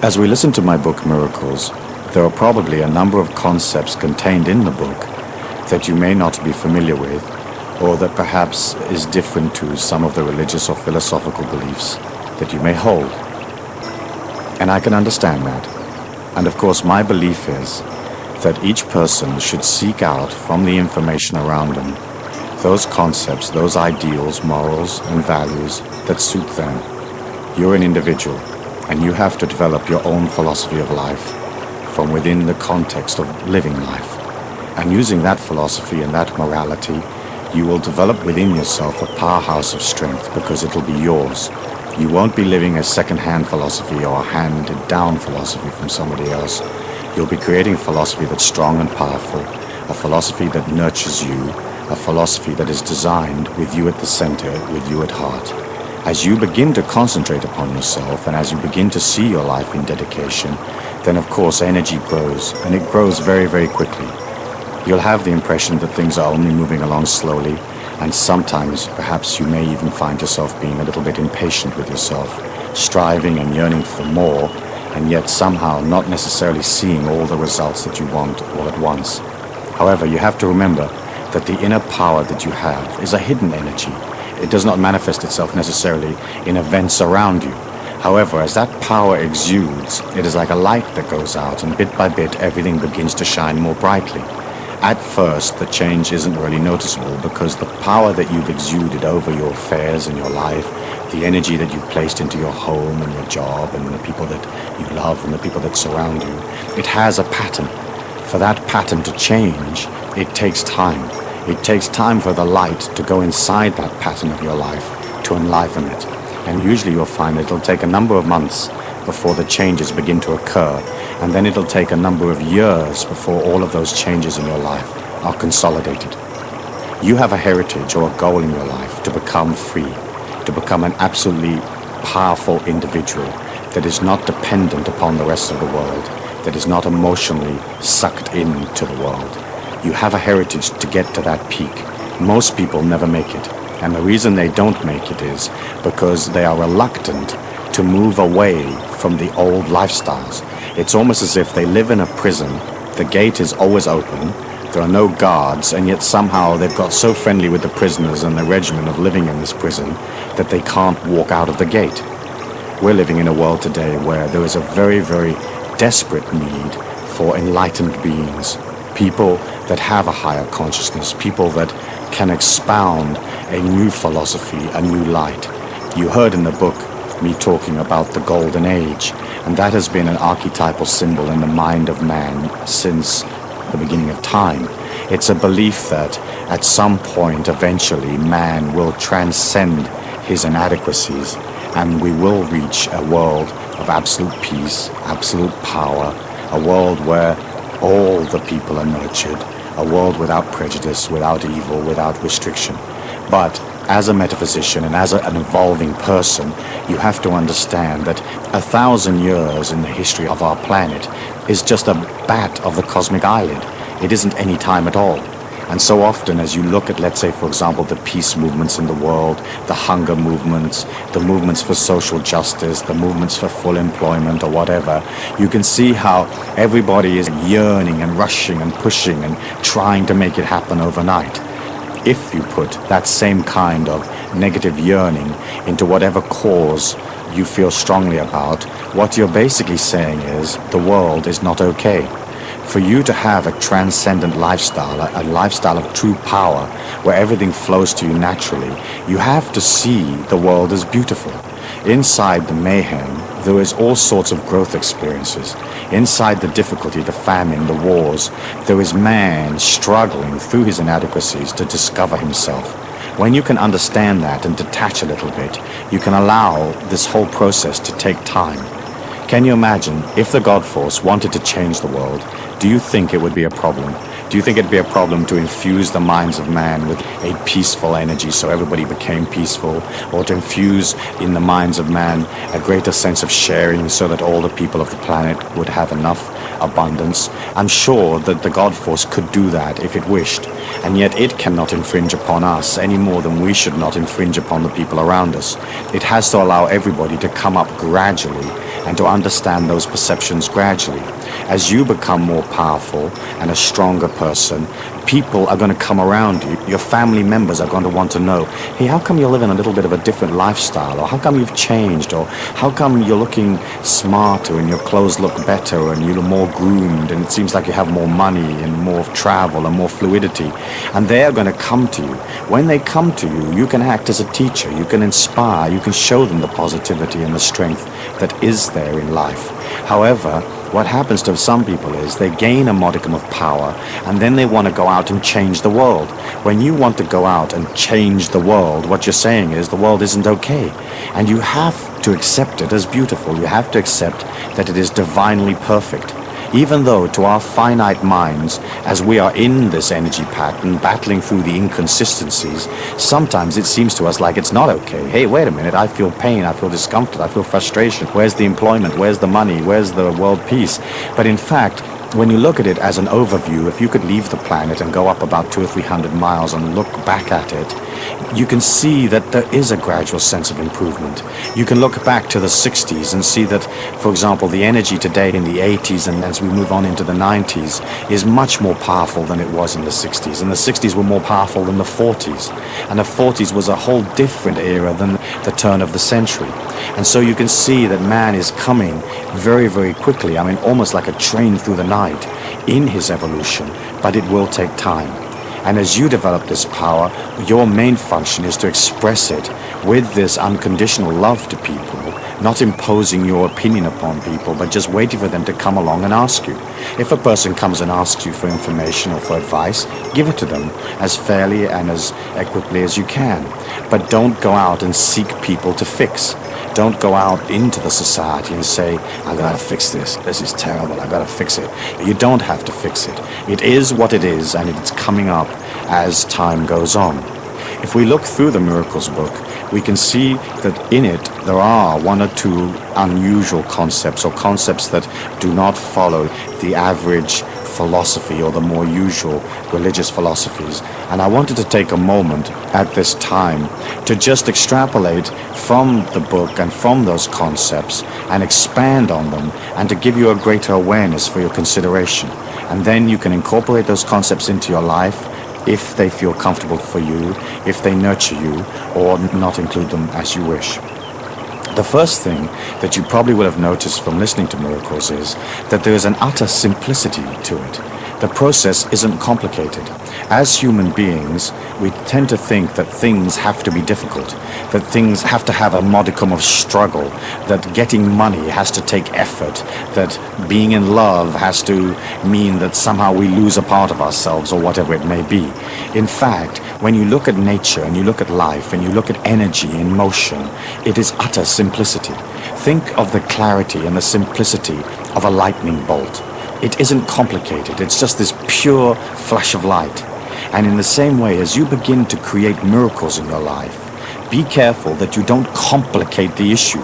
As we listen to my book Miracles, there are probably a number of concepts contained in the book that you may not be familiar with, or that perhaps is different to some of the religious or philosophical beliefs that you may hold. And I can understand that. And of course, my belief is that each person should seek out from the information around them those concepts, those ideals, morals, and values that suit them. You're an individual, and you have to develop your own philosophy of life from within the context of living life. And using that philosophy and that morality, you will develop within yourself a powerhouse of strength, because it'll be yours. You won't be living a second-hand philosophy or a handed-down philosophy from somebody else. You'll be creating a philosophy that's strong and powerful, a philosophy that nurtures you, a philosophy that is designed with you at the center, with you at heart. As you begin to concentrate upon yourself, and as you begin to see your life in dedication, then of course energy grows, and it grows very, very quickly. You'll have the impression that things are only moving along slowly, and sometimes perhaps you may even find yourself being a little bit impatient with yourself, striving and yearning for more, and yet somehow not necessarily seeing all the results that you want all at once. However, you have to remember that the inner power that you have is a hidden energy. It does not manifest itself necessarily in events around you. However, as that power exudes, it is like a light that goes out, and bit by bit everything begins to shine more brightly. At first, the change isn't really noticeable, because the power that you've exuded over your affairs and your life, the energy that you've placed into your home and your job and the people that you love and the people that surround you, it has a pattern. For that pattern to change, it takes time. It takes time for the light to go inside that pattern of your life, to enliven it. And usually you'll find that it'll take a number of months before the changes begin to occur, and then it'll take a number of years before all of those changes in your life are consolidated. You have a heritage or a goal in your life to become free, to become an absolutely powerful individual that is not dependent upon the rest of the world, that is not emotionally sucked into the world. You have a heritage to get to that peak. Most people never make it, and the reason they don't make it is because they are reluctant to move away from the old lifestyles. It's almost as if they live in a prison. The gate is always open. There are no guards, and yet somehow they've got so friendly with the prisoners and the regimen of living in this prison that they can't walk out of the gate. We're living in a world today where there is a very, very desperate need for enlightened beings, people that have a higher consciousness, people that can expound a new philosophy, a new light. You heard in the book me talking about the golden age, and that has been an archetypal symbol in the mind of man since the beginning of time. It's a belief that at some point eventually man will transcend his inadequacies, and we will reach a world of absolute peace, absolute power, a world where all the people are nurtured, a world without prejudice, without evil, without restriction. But as a metaphysician and as an evolving person, you have to understand that 1,000 years in the history of our planet is just a bat of the cosmic eyelid. It isn't any time at all. And so often as you look at, let's say, for example, the peace movements in the world, the hunger movements, the movements for social justice, the movements for full employment or whatever, you can see how everybody is yearning and rushing and pushing and trying to make it happen overnight. If you put that same kind of negative yearning into whatever cause you feel strongly about, what you're basically saying is the world is not okay. For you to have a transcendent lifestyle, a lifestyle of true power, where everything flows to you naturally, you have to see the world as beautiful. Inside the mayhem, there is all sorts of growth experiences. Inside the difficulty, the famine, the wars, there is man struggling through his inadequacies to discover himself. When you can understand that and detach a little bit, you can allow this whole process to take time. Can you imagine if the God Force wanted to change the world? Do you think it would be a problem? Do you think it'd be a problem to infuse the minds of man with a peaceful energy so everybody became peaceful, or to infuse in the minds of man a greater sense of sharing so that all the people of the planet would have enough abundance? I'm sure that the God Force could do that if it wished, and yet it cannot infringe upon us any more than we should not infringe upon the people around us. It has to allow everybody to come up gradually and to understand those perceptions gradually. As you become more powerful and a stronger person, people are going to come around you. Your family members are going to want to know, hey, how come you're living a little bit of a different lifestyle? Or how come you've changed? Or how come you're looking smarter and your clothes look better and you're more groomed and it seems like you have more money and more travel and more fluidity? And they're going to come to you. When they come to you, you can act as a teacher. You can inspire. You can show them the positivity and the strength that is there in life. However, what happens to some people is they gain a modicum of power and then they want to go out and change the world. When you want to go out and change the world, what you're saying is the world isn't okay. And you have to accept it as beautiful. You have to accept that it is divinely perfect. Even though to our finite minds, as we are in this energy pattern, battling through the inconsistencies, sometimes it seems to us like it's not okay. Hey, wait a minute, I feel pain, I feel discomfort, I feel frustration. Where's the employment? Where's the money? Where's the world peace? But in fact, when you look at it as an overview, if you could leave the planet and go up about 200 or 300 miles and look back at it, you can see that there is a gradual sense of improvement. You can look back to the 60s and see that, for example, the energy today in the 80s and as we move on into the 90s is much more powerful than it was in the 60s. And the 60s were more powerful than the 40s. And the 40s was a whole different era than the turn of the century. And so you can see that man is coming very, very quickly. I mean, almost like a train through the night in his evolution, but it will take time. And as you develop this power, your main function is to express it with this unconditional love to people, not imposing your opinion upon people, but just waiting for them to come along and ask you. If a person comes and asks you for information or for advice, give it to them as fairly and as equitably as you can. But don't go out and seek people to fix. Don't go out into the society and say, I gotta fix this. This is terrible. I gotta fix it. You don't have to fix it. It is what it is, and it's coming up as time goes on. If we look through the Miracles book, we can see that in it there are one or two unusual concepts, or concepts that do not follow the average philosophy or the more usual religious philosophies. And I wanted to take a moment at this time to just extrapolate from the book and from those concepts and expand on them, and to give you a greater awareness for your consideration. And then you can incorporate those concepts into your life if they feel comfortable for you, if they nurture you, or not include them as you wish. The first thing that you probably would have noticed from listening to Miracles is that there is an utter simplicity to it. The process isn't complicated. As human beings, we tend to think that things have to be difficult, that things have to have a modicum of struggle, that getting money has to take effort, that being in love has to mean that somehow we lose a part of ourselves, or whatever it may be. In fact, when you look at nature and you look at life and you look at energy in motion, it is utter simplicity. Think of the clarity and the simplicity of a lightning bolt. It isn't complicated. It's just this pure flash of light. And in the same way, as you begin to create miracles in your life, be careful that you don't complicate the issue.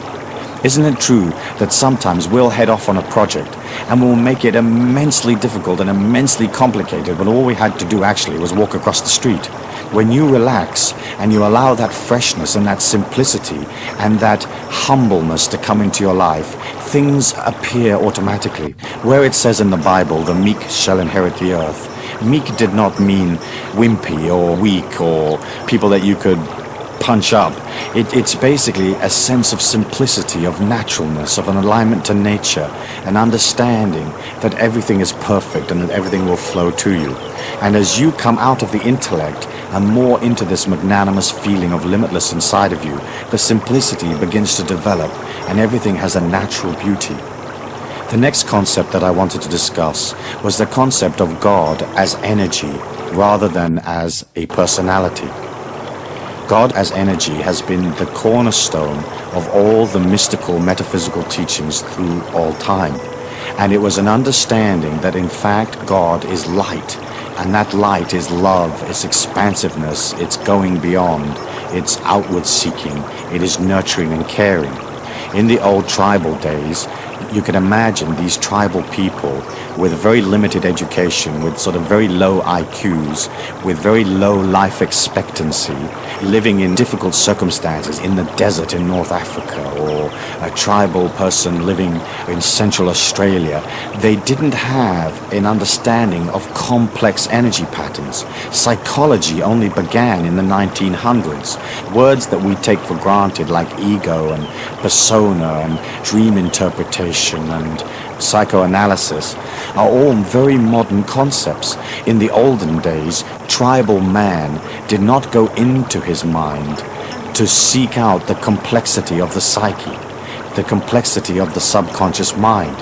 Isn't it true that sometimes we'll head off on a project and we'll make it immensely difficult and immensely complicated when all we had to do actually was walk across the street. When you relax and you allow that freshness and that simplicity and that humbleness to come into your life, things appear automatically. Where it says in the Bible, the meek shall inherit the earth, meek did not mean wimpy or weak or people that you could punch up. It's basically a sense of simplicity, of naturalness, of an alignment to nature, an understanding that everything is perfect and that everything will flow to you. And as you come out of the intellect and more into this magnanimous feeling of limitless inside of you, the simplicity begins to develop and everything has a natural beauty. The next concept that I wanted to discuss was the concept of God as energy rather than as a personality. God as energy has been the cornerstone of all the mystical, metaphysical teachings through all time. And it was an understanding that in fact God is light, and that light is love, it's expansiveness, it's going beyond, it's outward seeking, it is nurturing and caring. In the old tribal days, you can imagine these tribal people with very limited education, with sort of very low IQs, with very low life expectancy, living in difficult circumstances in the desert in North Africa, or a tribal person living in Central Australia. They didn't have an understanding of complex energy patterns. Psychology only began in the 1900s. Words that we take for granted like ego and persona and dream interpretation and psychoanalysis are all very modern concepts. In the olden days, tribal man did not go into his mind to seek out the complexity of the psyche, the complexity of the subconscious mind.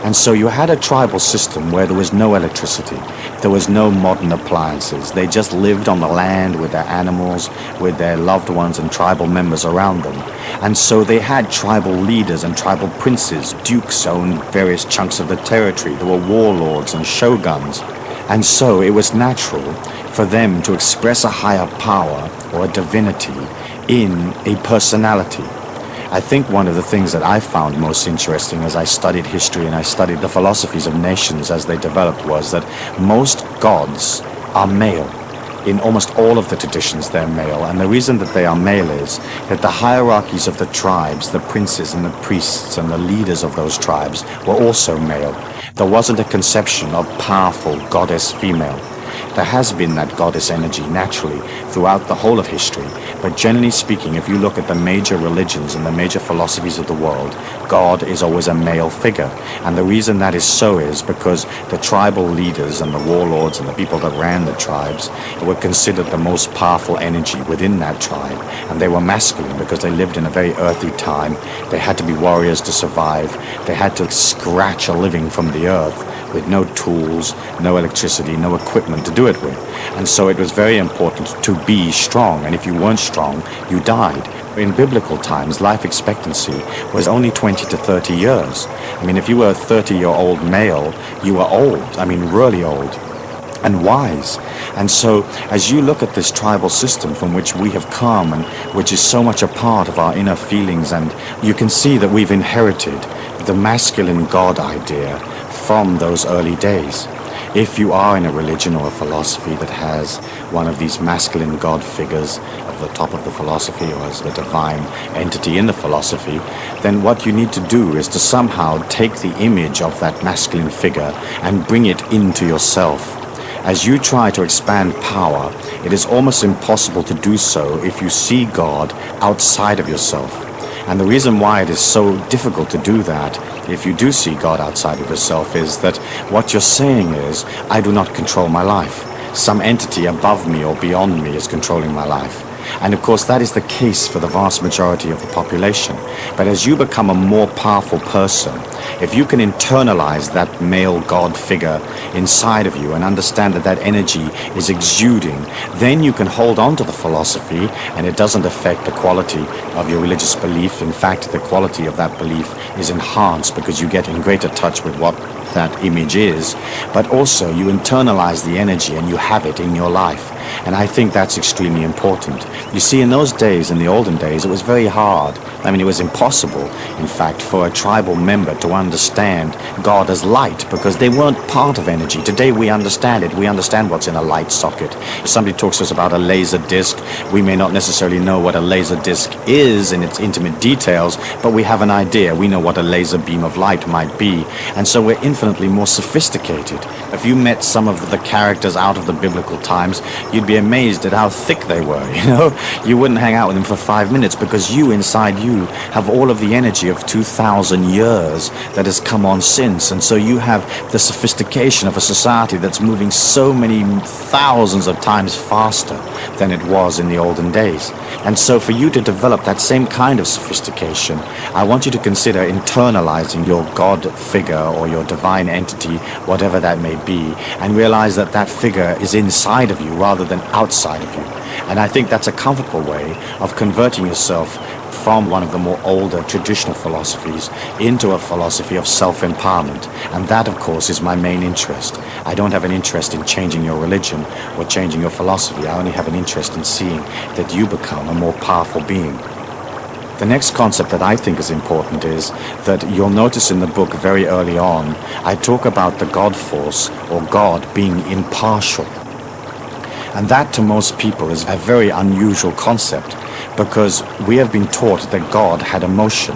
And so you had a tribal system where there was no electricity, there was no modern appliances. They just lived on the land with their animals, with their loved ones and tribal members around them. And so they had tribal leaders and tribal princes. Dukes owned various chunks of the territory. There were warlords and shoguns. And so it was natural for them to express a higher power or a divinity in a personality. I think one of the things that I found most interesting as I studied history and I studied the philosophies of nations as they developed was that most gods are male. In almost all of the traditions they're male, and the reason that they are male is that the hierarchies of the tribes, the princes and the priests and the leaders of those tribes were also male. There wasn't a conception of powerful goddess female. There has been that goddess energy naturally throughout the whole of history, but generally speaking, if you look at the major religions and the major philosophies of the world, God is always a male figure. And the reason that is so is because the tribal leaders and the warlords and the people that ran the tribes were considered the most powerful energy within that tribe, and they were masculine because they lived in a very earthy time. They had to be warriors to survive. They had to scratch a living from the earth with no tools, no electricity, no equipment to do it with. And so it was very important to be strong, and if you weren't strong, you died. In biblical times, life expectancy was only 20 to 30 years. I mean, if you were a 30-year-old male, you were old, I mean really old, and wise. And so as you look at this tribal system from which we have come and which is so much a part of our inner feelings, and you can see that we've inherited the masculine God idea from those early days. If you are in a religion or a philosophy that has one of these masculine God figures at the top of the philosophy or as the divine entity in the philosophy, then what you need to do is to somehow take the image of that masculine figure and bring it into yourself. As you try to expand power, it is almost impossible to do so if you see God outside of yourself. And the reason why it is so difficult to do that, if you do see God outside of yourself, is that what you're saying is, I do not control my life. Some entity above me or beyond me is controlling my life. And of course that is the case for the vast majority of the population. But as you become a more powerful person, if you can internalize that male God figure inside of you and understand that that energy is exuding, then you can hold on to the philosophy and it doesn't affect the quality of your religious belief. In fact, the quality of that belief is enhanced because you get in greater touch with what that image is, but also you internalize the energy and you have it in your life. And I think that's extremely important. You see, in those days, in the olden days, it was very hard. I mean, it was impossible, in fact, for a tribal member to understand God as light because they weren't part of energy. Today we understand it. We understand what's in a light socket. If somebody talks to us about a laser disc, we may not necessarily know what a laser disc is in its intimate details, but we have an idea. We know what a laser beam of light might be. And so we're infinitely more sophisticated. If you met some of the characters out of the biblical times, you'd be amazed at how thick they were, you know? You wouldn't hang out with them for 5 minutes because you, inside you, have all of the energy of 2,000 years that has come on since. And so you have the sophistication of a society that's moving so many thousands of times faster than it was in the olden days. And so for you to develop that same kind of sophistication, I want you to consider internalizing your God figure or your divine entity, whatever that may be, and realize that that figure is inside of you rather than outside of you. And I think that's a comfortable way of converting yourself from one of the more older traditional philosophies into a philosophy of self-empowerment. And that, of course, is my main interest. I don't have an interest in changing your religion or changing your philosophy. I only have an interest in seeing that you become a more powerful being. The next concept that I think is important is that you'll notice in the book very early on, I talk about the God force or God being impartial. And that to most people is a very unusual concept because we have been taught that God had emotion.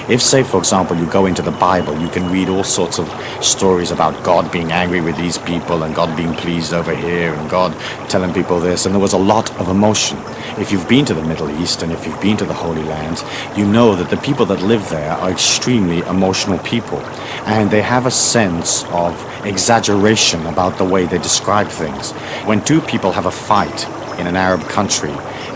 If, say, for example, you go into the Bible, you can read all sorts of stories about God being angry with these people and God being pleased over here and God telling people this, and there was a lot of emotion. If you've been to the Middle East and if you've been to the Holy Lands, you know that the people that live there are extremely emotional people, and they have a sense of exaggeration about the way they describe things. When two people have a fight in an Arab country,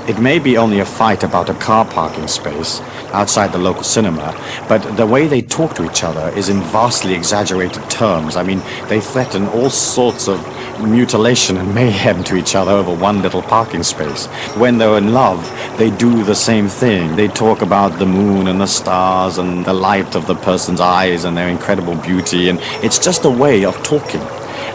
it may be only a fight about a car parking space outside the local cinema, but the way they talk to each other is in vastly exaggerated terms. I mean, they threaten all sorts of mutilation and mayhem to each other over one little parking space. When they're in love, they do the same thing. They talk about the moon and the stars and the light of the person's eyes and their incredible beauty, and it's just a way of talking.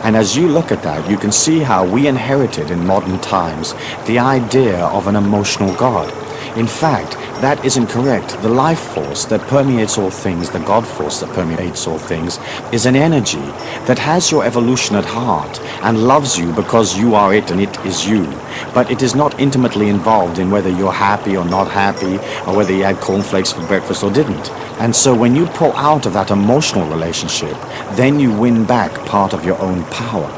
And as you look at that, you can see how we inherited in modern times the idea of an emotional God. In fact, that isn't correct. The life force that permeates all things, the God force that permeates all things, is an energy that has your evolution at heart and loves you because you are it and it is you. But it is not intimately involved in whether you're happy or not happy, or whether you had cornflakes for breakfast or didn't. And so when you pull out of that emotional relationship, then you win back part of your own power.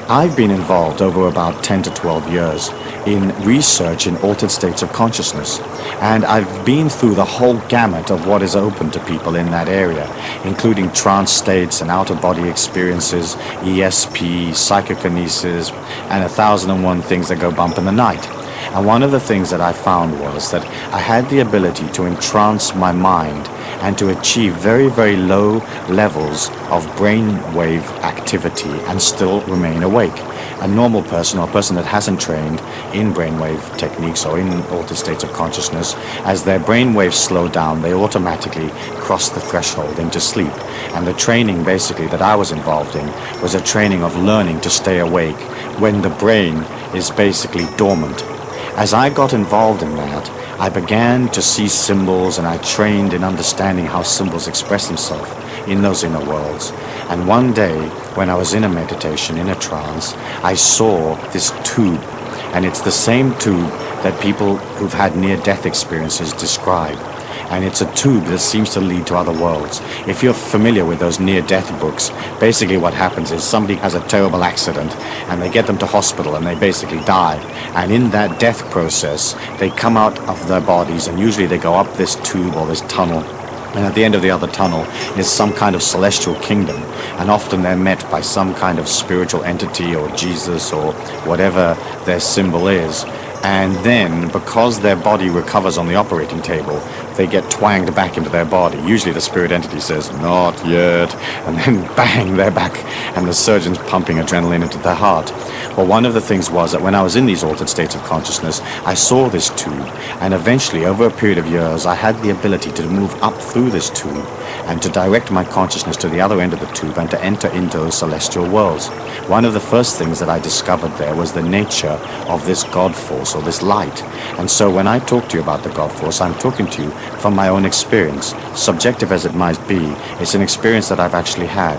I've been involved over about 10 to 12 years in research in altered states of consciousness, and I've been through the whole gamut of what is open to people in that area, including trance states and out-of-body experiences, ESP, psychokinesis, and 1,001 things that go bump in the night. And one of the things that I found was that I had the ability to entrance my mind and to achieve very, very low levels of brainwave activity and still remain awake. A normal person, or a person that hasn't trained in brainwave techniques or in altered states of consciousness, as their brainwaves slow down, they automatically cross the threshold into sleep. And the training basically that I was involved in was a training of learning to stay awake when the brain is basically dormant. As I got involved in that, I began to see symbols, and I trained in understanding how symbols express themselves in those inner worlds. And one day, when I was in a meditation, in a trance, I saw this tube, and it's the same tube that people who've had near-death experiences describe. And it's a tube that seems to lead to other worlds. If you're familiar with those near-death books, basically what happens is somebody has a terrible accident and they get them to hospital and they basically die. And in that death process, they come out of their bodies and usually they go up this tube or this tunnel. And at the end of the other tunnel is some kind of celestial kingdom. And often they're met by some kind of spiritual entity or Jesus or whatever their symbol is. And then, because their body recovers on the operating table, they get twanged back into their body. Usually the spirit entity says, "Not yet," and then bang, they're back, and the surgeon's pumping adrenaline into their heart. Well, one of the things was that when I was in these altered states of consciousness, I saw this tube, and eventually, over a period of years, I had the ability to move up through this tube and to direct my consciousness to the other end of the tube and to enter into those celestial worlds. One of the first things that I discovered there was the nature of this God force, or this light. And so when I talk to you about the God force, I'm talking to you from my own experience. Subjective as it might be, it's an experience that I've actually had.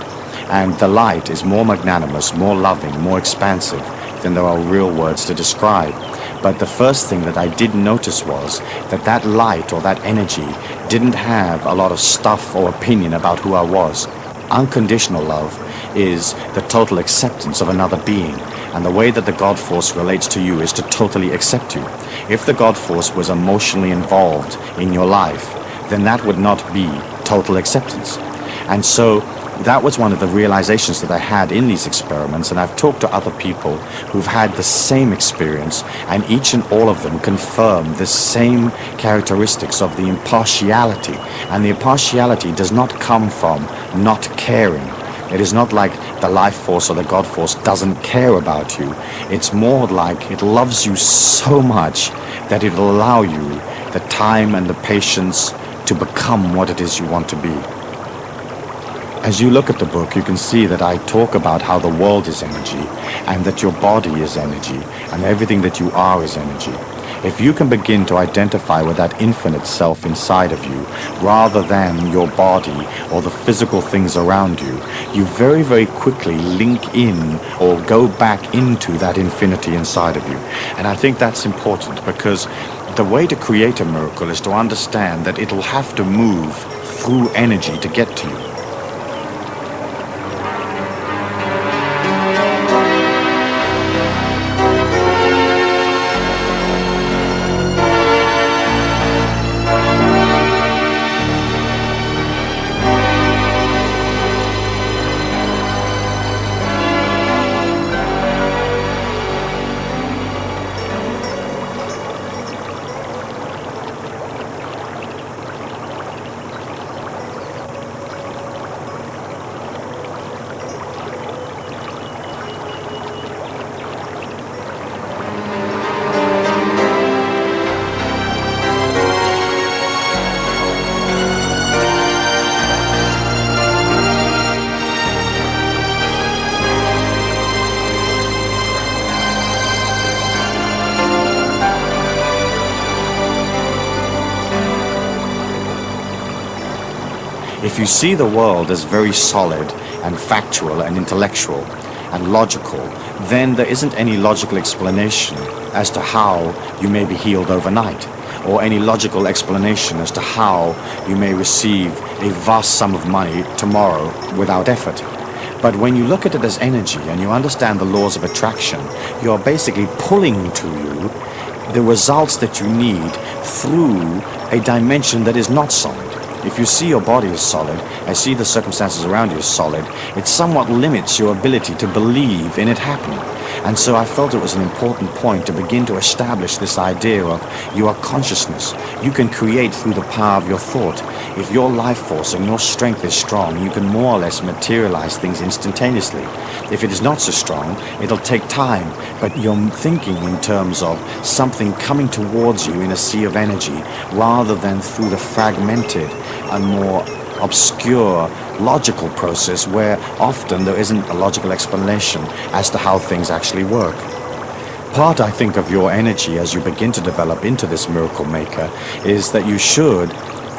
And the light is more magnanimous, more loving, more expansive than there are real words to describe. But the first thing that I did notice was that that light or that energy didn't have a lot of stuff or opinion about who I was. Unconditional love is the total acceptance of another being. And the way that the God force relates to you is to totally accept you. If the God force was emotionally involved in your life, then that would not be total acceptance. And so that was one of the realizations that I had in these experiments, and I've talked to other people who've had the same experience, and each and all of them confirm the same characteristics of the impartiality. And the impartiality does not come from not caring. It is not like the life force or the God force doesn't care about you. It's more like it loves you so much that it will allow you the time and the patience to become what it is you want to be. As you look at the book, you can see that I talk about how the world is energy, and that your body is energy, and everything that you are is energy. If you can begin to identify with that infinite self inside of you, rather than your body or the physical things around you, you very, very quickly link in or go back into that infinity inside of you. And I think that's important, because the way to create a miracle is to understand that it'll have to move through energy to get to you. If you see the world as very solid and factual and intellectual and logical, then there isn't any logical explanation as to how you may be healed overnight, or any logical explanation as to how you may receive a vast sum of money tomorrow without effort. But when you look at it as energy and you understand the laws of attraction, you are basically pulling to you the results that you need through a dimension that is not solid. If you see your body as solid, and see the circumstances around you as solid, it somewhat limits your ability to believe in it happening. And so I felt it was an important point to begin to establish this idea of your consciousness. You can create through the power of your thought. If your life force and your strength is strong, you can more or less materialize things instantaneously. If it is not so strong, it'll take time, but you're thinking in terms of something coming towards you in a sea of energy, rather than through the fragmented and more obscure logical process where often there isn't a logical explanation as to how things actually work. Part, I think, of your energy as you begin to develop into this miracle maker is that you should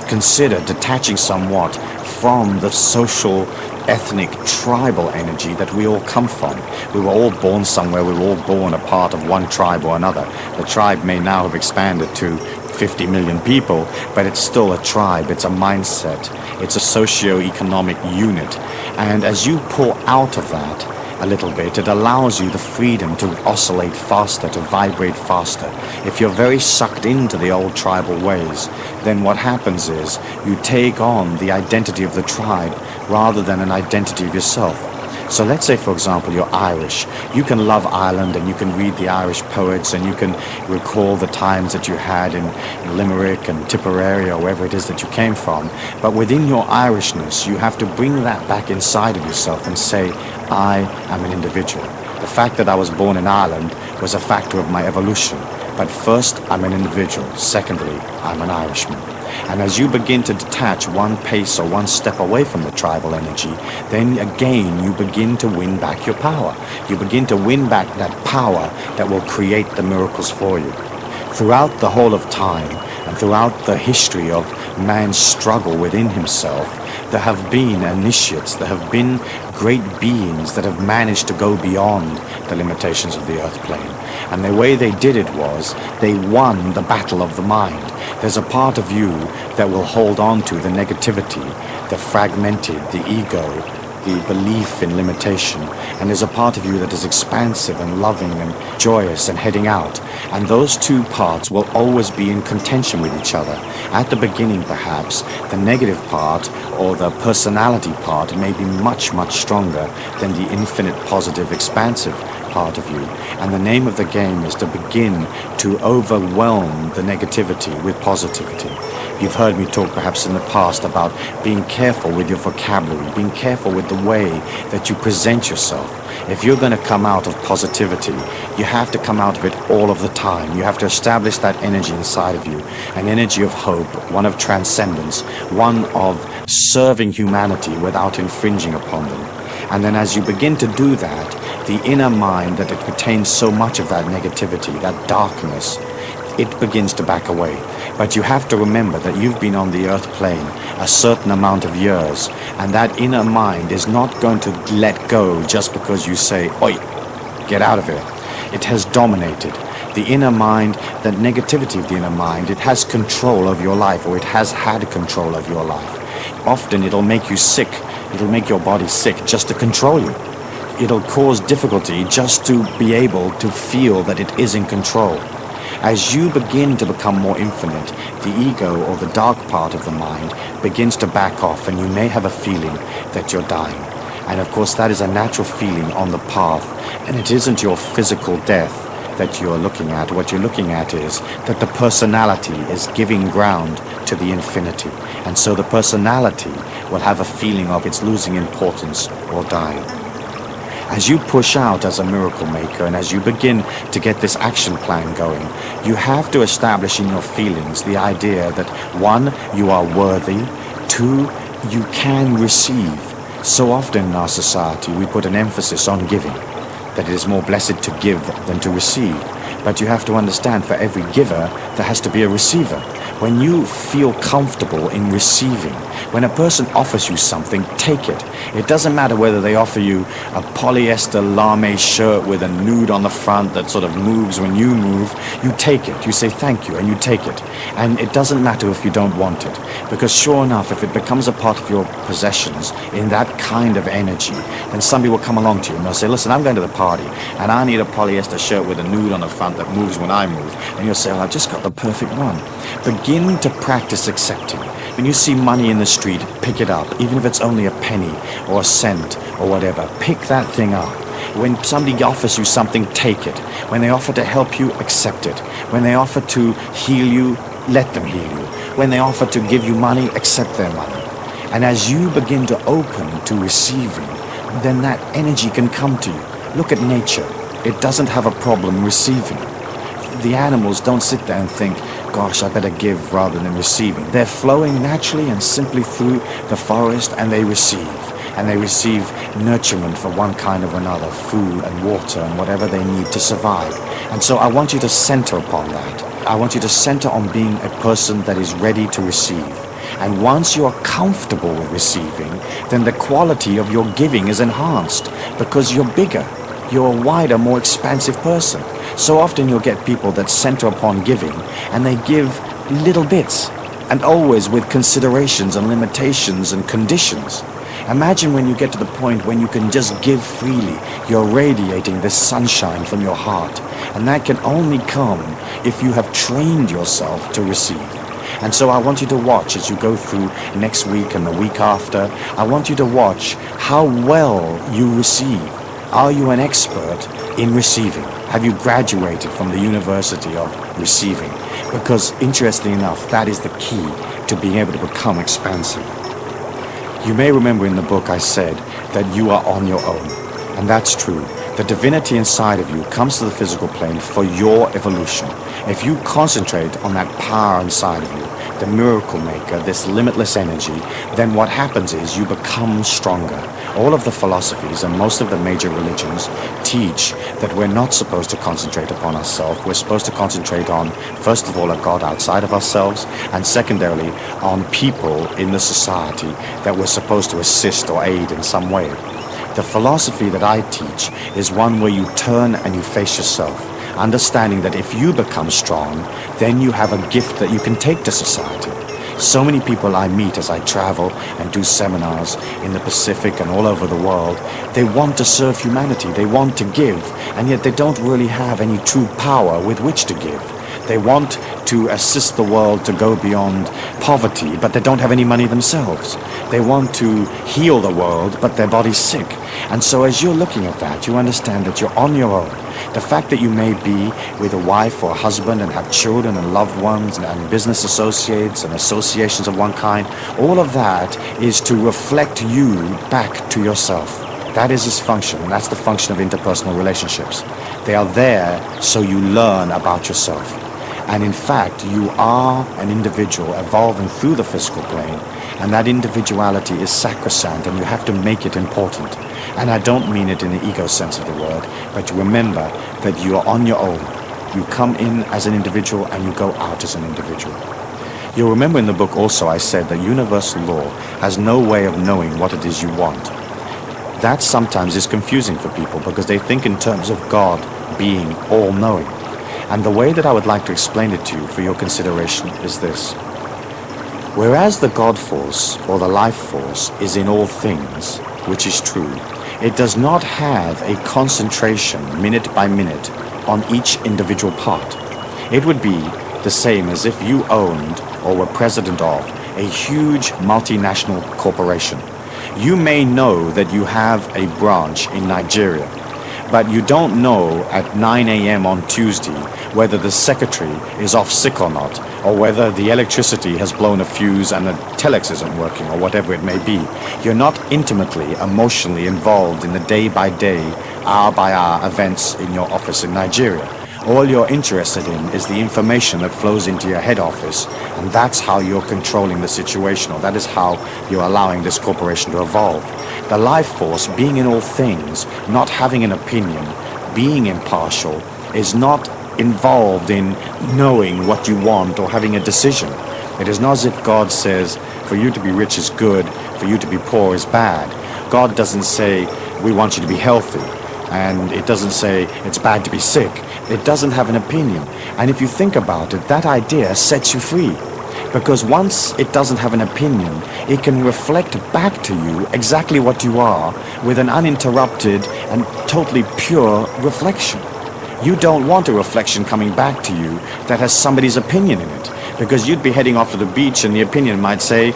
consider detaching somewhat from the social, ethnic, tribal energy that we all come from. We were all born somewhere, we were all born a part of one tribe or another. The tribe may now have expanded to 50 million people, but it's still a tribe, it's a mindset, it's a socio-economic unit. And as you pull out of that a little bit, it allows you the freedom to oscillate faster, to vibrate faster. If you're very sucked into the old tribal ways, then what happens is you take on the identity of the tribe rather than an identity of yourself. So let's say, for example, you're Irish. You can love Ireland and you can read the Irish poets and you can recall the times that you had in Limerick and Tipperary or wherever it is that you came from. But within your Irishness, you have to bring that back inside of yourself and say, I am an individual. The fact that I was born in Ireland was a factor of my evolution. But first, I'm an individual. Secondly, I'm an Irishman. And as you begin to detach one pace or one step away from the tribal energy, then again you begin to win back your power. You begin to win back that power that will create the miracles for you. Throughout the whole of time and throughout the history of man's struggle within himself, there have been initiates, there have been great beings that have managed to go beyond the limitations of the earth plane. And the way they did it was they won the battle of the mind. There's a part of you that will hold on to the negativity, the fragmented, the ego, the belief in limitation. And there's a part of you that is expansive and loving and joyous and heading out. And those two parts will always be in contention with each other. At the beginning, perhaps, the negative part or the personality part may be much, much stronger than the infinite positive, expansive part of you. And the name of the game is to begin to overwhelm the negativity with positivity. You've heard me talk perhaps in the past about being careful with your vocabulary, being careful with the way that you present yourself. If you're going to come out of positivity, you have to come out of it all of the time. You have to establish that energy inside of you, an energy of hope, one of transcendence, one of serving humanity without infringing upon them. And then as you begin to do that, the inner mind that it contains so much of that negativity, that darkness, it begins to back away. But you have to remember that you've been on the earth plane a certain amount of years, and that inner mind is not going to let go just because you say, oi, get out of here. It has dominated. The inner mind, that negativity of the inner mind, it has control of your life, or it has had control of your life. Often it'll make you sick. It'll make your body sick just to control you. It'll cause difficulty just to be able to feel that it is in control. As you begin to become more infinite, the ego or the dark part of the mind begins to back off, and you may have a feeling that you're dying. And of course that is a natural feeling on the path, and it isn't your physical death that you're looking at. What you're looking at is that the personality is giving ground to the infinity, and so the personality will have a feeling of it's losing importance or dying. As you push out as a miracle maker, and as you begin to get this action plan going, you have to establish in your feelings the idea that 1, you are worthy, 2, you can receive. So often in our society we put an emphasis on giving, that it is more blessed to give than to receive. But you have to understand, for every giver there has to be a receiver. When you feel comfortable in receiving, when a person offers you something, take it. It doesn't matter whether they offer you a polyester lame shirt with a nude on the front that sort of moves when you move. You take it. You say thank you and you take it. And it doesn't matter if you don't want it. Because sure enough, if it becomes a part of your possessions in that kind of energy, then somebody will come along to you and they'll say, listen, I'm going to the party and I need a polyester shirt with a nude on the front that moves when I move. And you'll say, well, I've just got the perfect one. Begin to practice accepting. When you see money in the street, pick it up, even if it's only a penny or a cent or whatever. Pick that thing up. When somebody offers you something, take it. When they offer to help you, accept it. When they offer to heal you, let them heal you. When they offer to give you money, accept their money. And as you begin to open to receiving, then that energy can come to you. Look at nature. It doesn't have a problem receiving. The animals don't sit there and think, gosh, I better give rather than receiving. They're flowing naturally and simply through the forest, and they receive. And they receive nurturement for one kind or another, food and water and whatever they need to survive. And so I want you to center upon that. I want you to center on being a person that is ready to receive. And once you are comfortable with receiving, then the quality of your giving is enhanced because you're bigger. You're a wider, more expansive person. So often you'll get people that center upon giving, and they give little bits, and always with considerations and limitations and conditions. Imagine when you get to the point when you can just give freely. You're radiating this sunshine from your heart, and that can only come if you have trained yourself to receive. And so I want you to watch as you go through next week and the week after. I want you to watch how well you receive. Are you an expert in receiving? Have you graduated from the University of Receiving? Because interestingly enough, that is the key to being able to become expansive. You may remember in the book I said that you are on your own, and that's true. The divinity inside of you comes to the physical plane for your evolution. If you concentrate on that power inside of you, the miracle maker, this limitless energy, then what happens is you become stronger. All of the philosophies and most of the major religions teach that we're not supposed to concentrate upon ourselves. We're supposed to concentrate on, first of all, a God outside of ourselves, and secondarily, on people in the society that we're supposed to assist or aid in some way. The philosophy that I teach is one where you turn and you face yourself, understanding that if you become strong, then you have a gift that you can take to society. So many people I meet as I travel and do seminars in the Pacific and all over the world, they want to serve humanity, they want to give, and yet they don't really have any true power with which to give. They want to assist the world to go beyond poverty, but they don't have any money themselves. They want to heal the world, but their body's sick. And so as you're looking at that, you understand that you're on your own. The fact that you may be with a wife or a husband and have children and loved ones and business associates and associations of one kind, all of that is to reflect you back to yourself. That is its function, and that's the function of interpersonal relationships. They are there so you learn about yourself. And in fact, you are an individual evolving through the physical plane, and that individuality is sacrosanct, and you have to make it important. And I don't mean it in the ego sense of the word, but you remember that you are on your own. You come in as an individual and you go out as an individual. You'll remember in the book also I said that universal law has no way of knowing what it is you want. That sometimes is confusing for people because they think in terms of God being all-knowing. And the way that I would like to explain it to you for your consideration is this. Whereas the God force or the life force is in all things, which is true, it does not have a concentration minute by minute on each individual part. It would be the same as if you owned or were president of a huge multinational corporation. You may know that you have a branch in Nigeria, but you don't know at 9 a.m. on Tuesday whether the secretary is off sick or not, or whether the electricity has blown a fuse and the telex isn't working, or whatever it may be. You're not intimately, emotionally involved in the day-by-day, hour-by-hour events in your office in Nigeria. All you're interested in is the information that flows into your head office, and that's how you're controlling the situation, or that is how you're allowing this corporation to evolve. The life force, being in all things, not having an opinion, being impartial, is not involved in knowing what you want or having a decision. It is not as if God says, for you to be rich is good, for you to be poor is bad. God doesn't say, we want you to be healthy. And it doesn't say it's bad to be sick. It doesn't have an opinion. And if you think about it, that idea sets you free. Because once it doesn't have an opinion, it can reflect back to you exactly what you are with an uninterrupted and totally pure reflection. You don't want a reflection coming back to you that has somebody's opinion in it, because you'd be heading off to the beach and the opinion might say,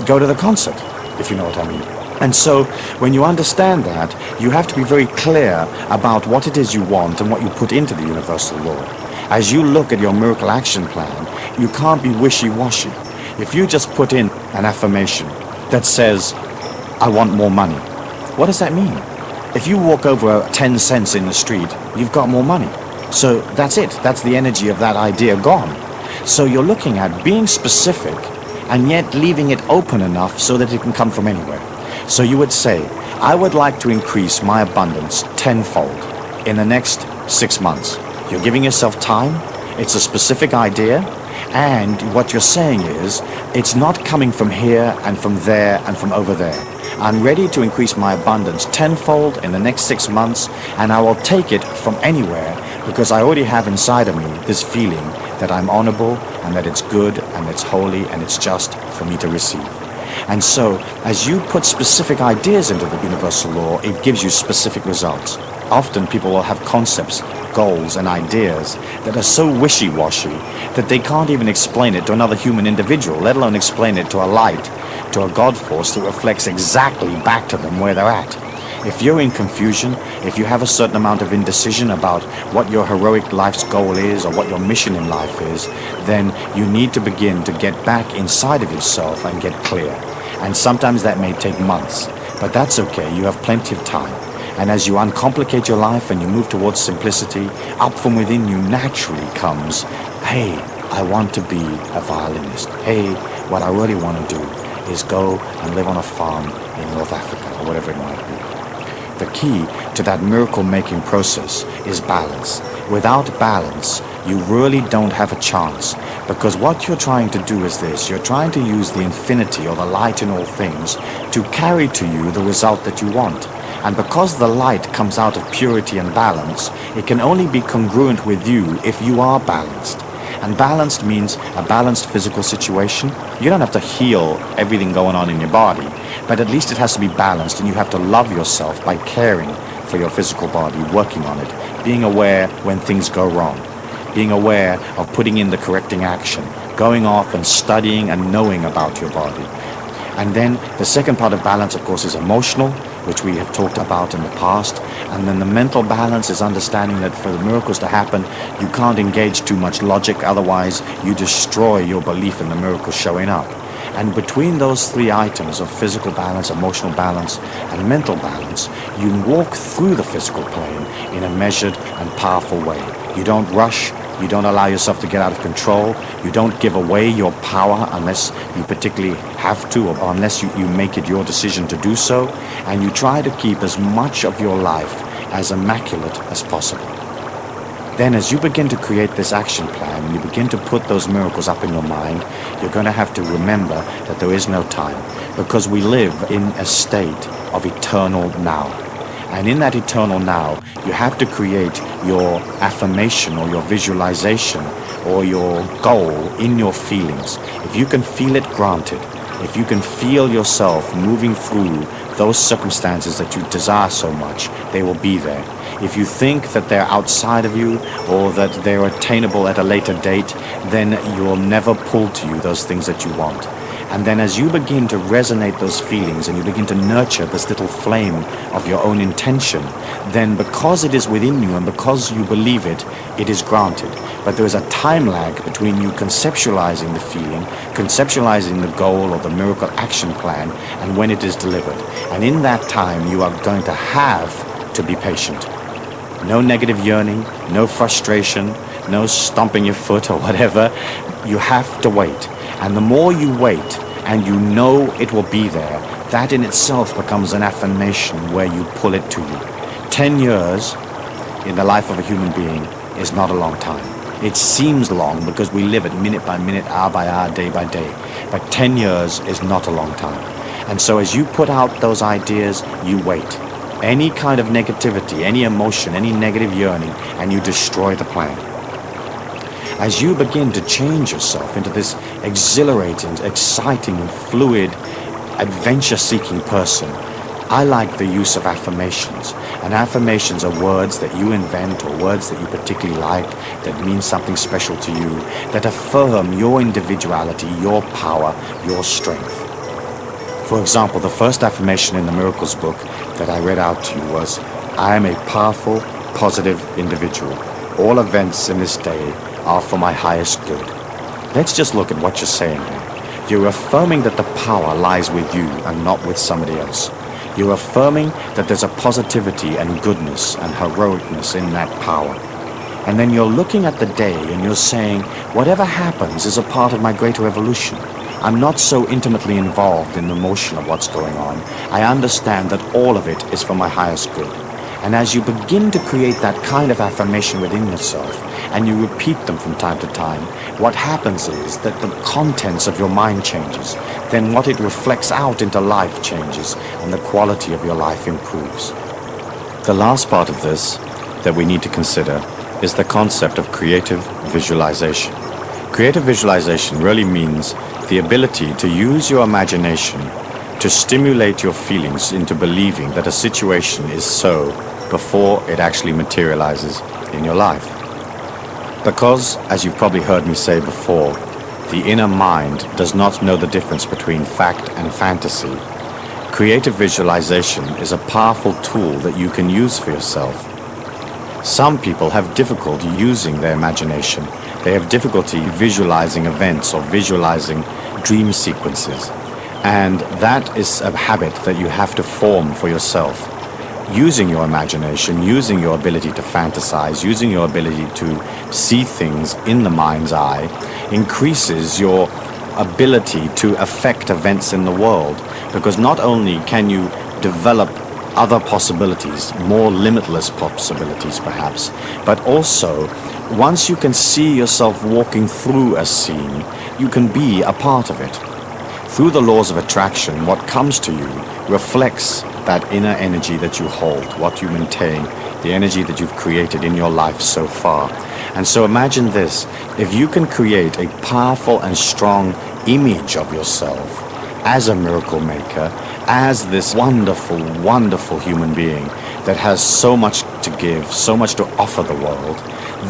go to the concert, if you know what I mean. And so when you understand that, you have to be very clear about what it is you want and what you put into the universal law. As you look at your miracle action plan, you can't be wishy-washy. If you just put in an affirmation that says, I want more money, what does that mean? If you walk over 10 cents in the street, you've got more money. So that's it. That's the energy of that idea gone. So you're looking at being specific and yet leaving it open enough so that it can come from anywhere. So you would say, I would like to increase my abundance tenfold in the next 6 months. You're giving yourself time. It's a specific idea. And what you're saying is, it's not coming from here and from there and from over there. I'm ready to increase my abundance tenfold in the next 6 months, and I will take it from anywhere because I already have inside of me this feeling that I'm honorable and that it's good and it's holy and it's just for me to receive. And so, as you put specific ideas into the universal law, it gives you specific results. Often people will have concepts goals and ideas that are so wishy-washy that they can't even explain it to another human individual, let alone explain it to a light, to a God force that reflects exactly back to them where they're at. If you're in confusion, if you have a certain amount of indecision about what your heroic life's goal is or what your mission in life is, then you need to begin to get back inside of yourself and get clear. And sometimes that may take months, but that's okay, you have plenty of time. And as you uncomplicate your life and you move towards simplicity, up from within you naturally comes, hey, I want to be a violinist. Hey, what I really want to do is go and live on a farm in North Africa, or whatever it might be. The key to that miracle-making process is balance. Without balance, you really don't have a chance, because what you're trying to do is this. You're trying to use the infinity or the light in all things to carry to you the result that you want. And because the light comes out of purity and balance, it can only be congruent with you if you are balanced. And balanced means a balanced physical situation. You don't have to heal everything going on in your body, but at least it has to be balanced, and you have to love yourself by caring for your physical body, working on it, being aware when things go wrong, being aware of putting in the correcting action, going off and studying and knowing about your body. And then the second part of balance, of course, is emotional, which we have talked about in the past. And then the mental balance is understanding that for the miracles to happen, you can't engage too much logic, otherwise you destroy your belief in the miracle showing up. And between those three items of physical balance, emotional balance, and mental balance, you walk through the physical plane in a measured and powerful way. You don't rush. You don't allow yourself to get out of control. You don't give away your power unless you particularly have to, or unless you make it your decision to do so. And you try to keep as much of your life as immaculate as possible. Then as you begin to create this action plan, and you begin to put those miracles up in your mind, you're going to have to remember that there is no time, because we live in a state of eternal now. And in that eternal now, you have to create your affirmation or your visualization or your goal in your feelings. If you can feel it, granted. If you can feel yourself moving through those circumstances that you desire so much, they will be there. If you think that they're outside of you or that they're attainable at a later date, then you will never pull to you those things that you want. And then as you begin to resonate those feelings and you begin to nurture this little flame of your own intention, then because it is within you and because you believe it, it is granted. But there is a time lag between you conceptualizing the feeling, conceptualizing the goal or the miracle action plan, and when it is delivered. And in that time, you are going to have to be patient. No negative yearning, no frustration, no stomping your foot or whatever. You have to wait. And the more you wait and you know it will be there, that in itself becomes an affirmation where you pull it to you. 10 years in the life of a human being is not a long time. It seems long because we live it minute by minute, hour by hour, day by day. But 10 years is not a long time. And so as you put out those ideas, you wait. Any kind of negativity, any emotion, any negative yearning, and you destroy the plan. As you begin to change yourself into this exhilarating, exciting, fluid, adventure-seeking person, I like the use of affirmations. And affirmations are words that you invent or words that you particularly like, that mean something special to you, that affirm your individuality, your power, your strength. For example, the first affirmation in the Miracles book that I read out to you was, I am a powerful, positive individual. All events in this day are for my highest good. Let's just look at what you're saying here. You're affirming that the power lies with you and not with somebody else. You're affirming that there's a positivity and goodness and heroicness in that power. And then you're looking at the day and you're saying, whatever happens is a part of my greater evolution. I'm not so intimately involved in the motion of what's going on. I understand that all of it is for my highest good. And as you begin to create that kind of affirmation within yourself, and you repeat them from time to time, what happens is that the contents of your mind changes. Then what it reflects out into life changes, and the quality of your life improves. The last part of this that we need to consider is the concept of creative visualization. Creative visualization really means the ability to use your imagination to stimulate your feelings into believing that a situation is so before it actually materializes in your life. Because, as you've probably heard me say before, the inner mind does not know the difference between fact and fantasy. Creative visualization is a powerful tool that you can use for yourself. Some people have difficulty using their imagination. They have difficulty visualizing events or visualizing dream sequences. And that is a habit that you have to form for yourself. Using your imagination, using your ability to fantasize, using your ability to see things in the mind's eye, increases your ability to affect events in the world. Because not only can you develop other possibilities, more limitless possibilities perhaps, but also once you can see yourself walking through a scene, you can be a part of it. Through the laws of attraction, what comes to you reflects that inner energy that you hold, what you maintain, the energy that you've created in your life so far. And so imagine this, if you can create a powerful and strong image of yourself as a miracle maker, as this wonderful, wonderful human being that has so much to give, so much to offer the world,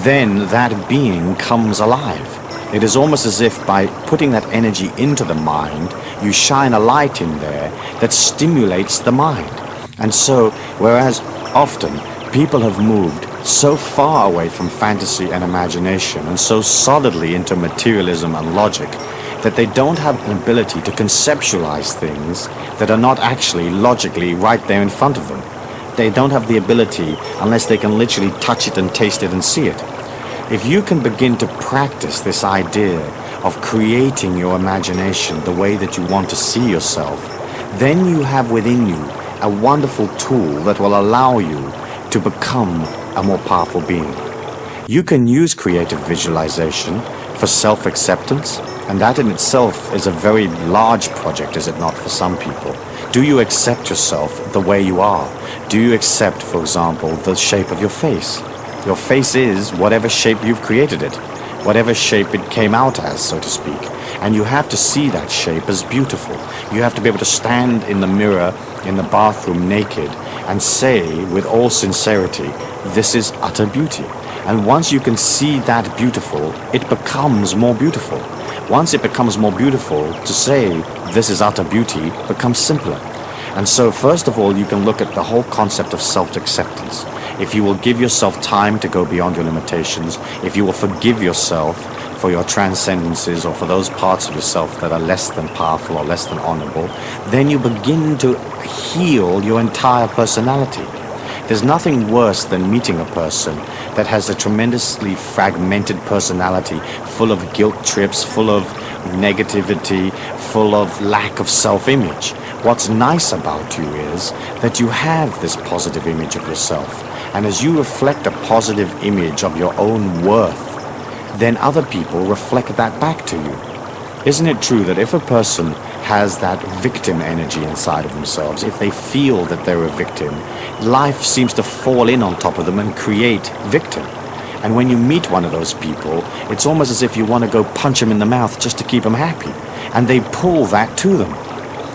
then that being comes alive. It is almost as if by putting that energy into the mind, you shine a light in there that stimulates the mind. And so, whereas often people have moved so far away from fantasy and imagination and so solidly into materialism and logic that they don't have an ability to conceptualize things that are not actually logically right there in front of them. They don't have the ability unless they can literally touch it and taste it and see it. If you can begin to practice this idea of creating your imagination the way that you want to see yourself, then you have within you a wonderful tool that will allow you to become a more powerful being. You can use creative visualization for self-acceptance, and that in itself is a very large project, is it not, for some people? Do you accept yourself the way you are? Do you accept, for example, the shape of your face? Your face is whatever shape you've created it, whatever shape it came out as, so to speak. And you have to see that shape as beautiful. You have to be able to stand in the mirror in the bathroom naked and say with all sincerity, this is utter beauty. And once you can see that beautiful, it becomes more beautiful. Once it becomes more beautiful, to say this is utter beauty becomes simpler. And so first of all, you can look at the whole concept of self-acceptance. If you will give yourself time to go beyond your limitations, if you will forgive yourself for your transcendences or for those parts of yourself that are less than powerful or less than honorable, then you begin to heal your entire personality. There's nothing worse than meeting a person that has a tremendously fragmented personality, full of guilt trips, full of negativity, full of lack of self-image. What's nice about you is that you have this positive image of yourself. And as you reflect a positive image of your own worth, then other people reflect that back to you. Isn't it true that if a person has that victim energy inside of themselves, if they feel that they're a victim, life seems to fall in on top of them and create victim. And when you meet one of those people, it's almost as if you want to go punch them in the mouth just to keep them happy. And they pull that to them.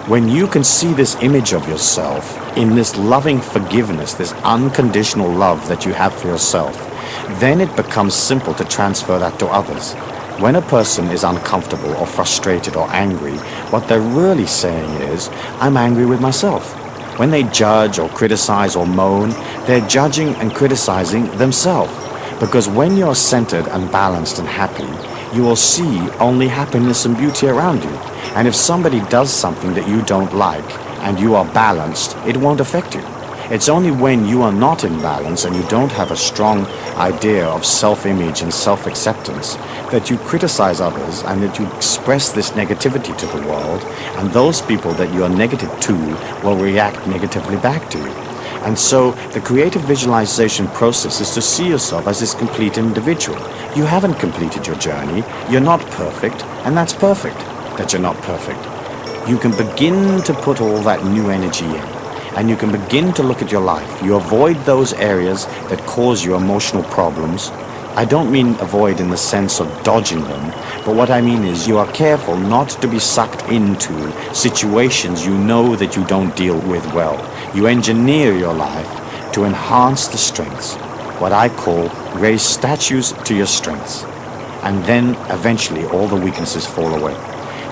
When you can see this image of yourself in this loving forgiveness, this unconditional love that you have for yourself, then it becomes simple to transfer that to others. When a person is uncomfortable or frustrated or angry, what they're really saying is, I'm angry with myself. When they judge or criticize or moan, they're judging and criticizing themselves. Because when you're centered and balanced and happy, you will see only happiness and beauty around you. And if somebody does something that you don't like and you are balanced, it won't affect you. It's only when you are not in balance and you don't have a strong idea of self-image and self-acceptance that you criticize others and that you express this negativity to the world, and those people that you are negative to will react negatively back to you. And so the creative visualization process is to see yourself as this complete individual. You haven't completed your journey, you're not perfect, and that's perfect that you're not perfect. You can begin to put all that new energy in, and you can begin to look at your life. You avoid those areas that cause you emotional problems. I don't mean avoid in the sense of dodging them, but what I mean is you are careful not to be sucked into situations you know that you don't deal with well. You engineer your life to enhance the strengths, what I call raise statues to your strengths, and then eventually all the weaknesses fall away.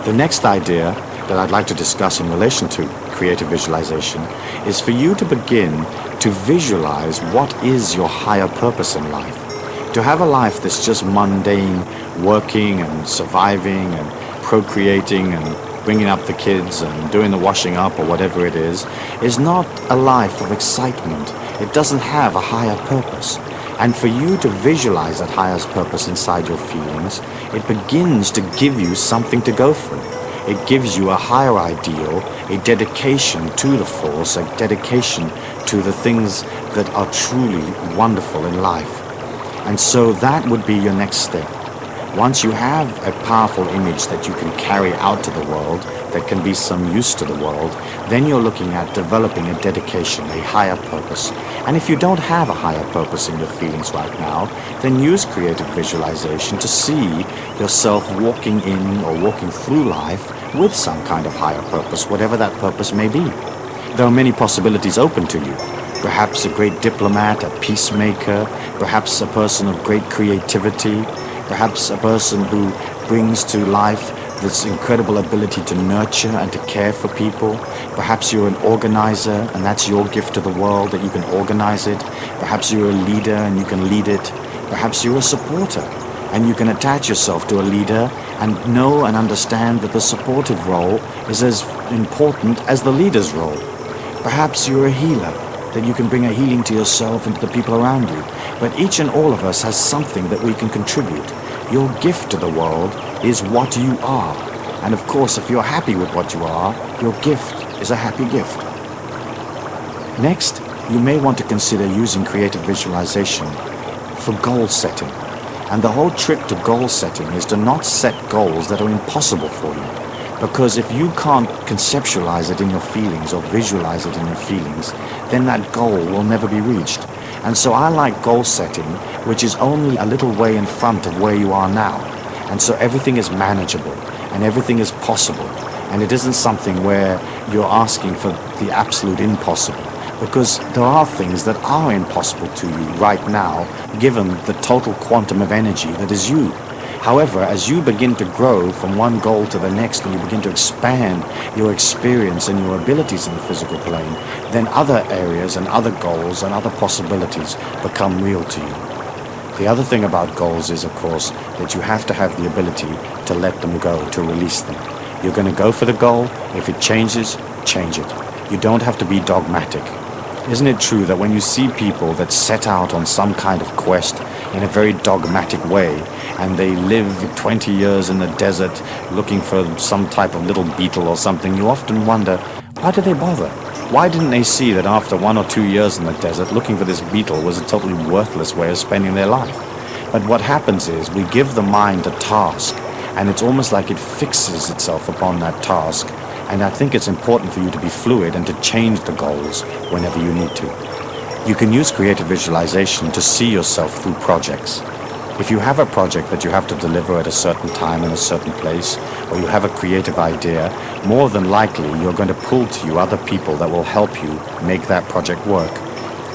The next idea that I'd like to discuss in relation to creative visualization is for you to begin to visualize what is your higher purpose in life. To have a life that's just mundane, working and surviving and procreating and bringing up the kids and doing the washing up or whatever it is not a life of excitement. It doesn't have a higher purpose. And for you to visualize that higher purpose inside your feelings, it begins to give you something to go for. It gives you a higher ideal, a dedication to the force, a dedication to the things that are truly wonderful in life. And so that would be your next step. Once you have a powerful image that you can carry out to the world, that can be some use to the world, then you're looking at developing a dedication, a higher purpose. And if you don't have a higher purpose in your feelings right now, then use creative visualization to see yourself walking in or walking through life with some kind of higher purpose, whatever that purpose may be. There are many possibilities open to you. Perhaps a great diplomat, a peacemaker, perhaps a person of great creativity, perhaps a person who brings to life this incredible ability to nurture and to care for people. Perhaps you're an organizer and that's your gift to the world, that you can organize it. Perhaps you're a leader and you can lead it. Perhaps you're a supporter and you can attach yourself to a leader and know and understand that the supportive role is as important as the leader's role. Perhaps you're a healer, that you can bring a healing to yourself and to the people around you. But each and all of us has something that we can contribute. Your gift to the world is what you are. And of course, if you're happy with what you are, your gift is a happy gift. Next, you may want to consider using creative visualization for goal setting. And the whole trick to goal setting is to not set goals that are impossible for you. Because if you can't conceptualize it in your feelings or visualize it in your feelings, then that goal will never be reached. And so I like goal setting, which is only a little way in front of where you are now. And so everything is manageable and everything is possible. And it isn't something where you're asking for the absolute impossible. Because there are things that are impossible to you right now, given the total quantum of energy that is you. However, as you begin to grow from one goal to the next and you begin to expand your experience and your abilities in the physical plane, then other areas and other goals and other possibilities become real to you. The other thing about goals is, of course, that you have to have the ability to let them go, to release them. You're going to go for the goal. If it changes, change it. You don't have to be dogmatic. Isn't it true that when you see people that set out on some kind of quest in a very dogmatic way, and they live 20 years in the desert looking for some type of little beetle or something, you often wonder, why did they bother? Why didn't they see that after 1 or 2 years in the desert, looking for this beetle was a totally worthless way of spending their life? But what happens is we give the mind a task, and it's almost like it fixes itself upon that task. And I think it's important for you to be fluid and to change the goals whenever you need to. You can use creative visualization to see yourself through projects. If you have a project that you have to deliver at a certain time in a certain place, or you have a creative idea, more than likely you're going to pull to you other people that will help you make that project work.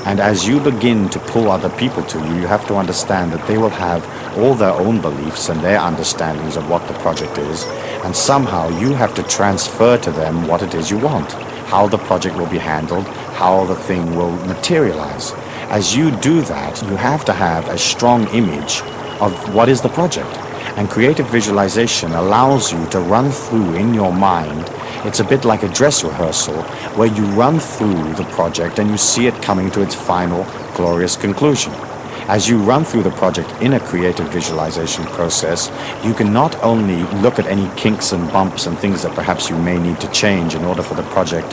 And as you begin to pull other people to you, you have to understand that they will have all their own beliefs and their understandings of what the project is, and somehow you have to transfer to them what it is you want, how the project will be handled, how the thing will materialize. As you do that, you have to have a strong image of what is the project. And creative visualization allows you to run through in your mind. It's a bit like a dress rehearsal where you run through the project and you see it coming to its final glorious conclusion. As you run through the project in a creative visualization process, you can not only look at any kinks and bumps and things that perhaps you may need to change in order for the project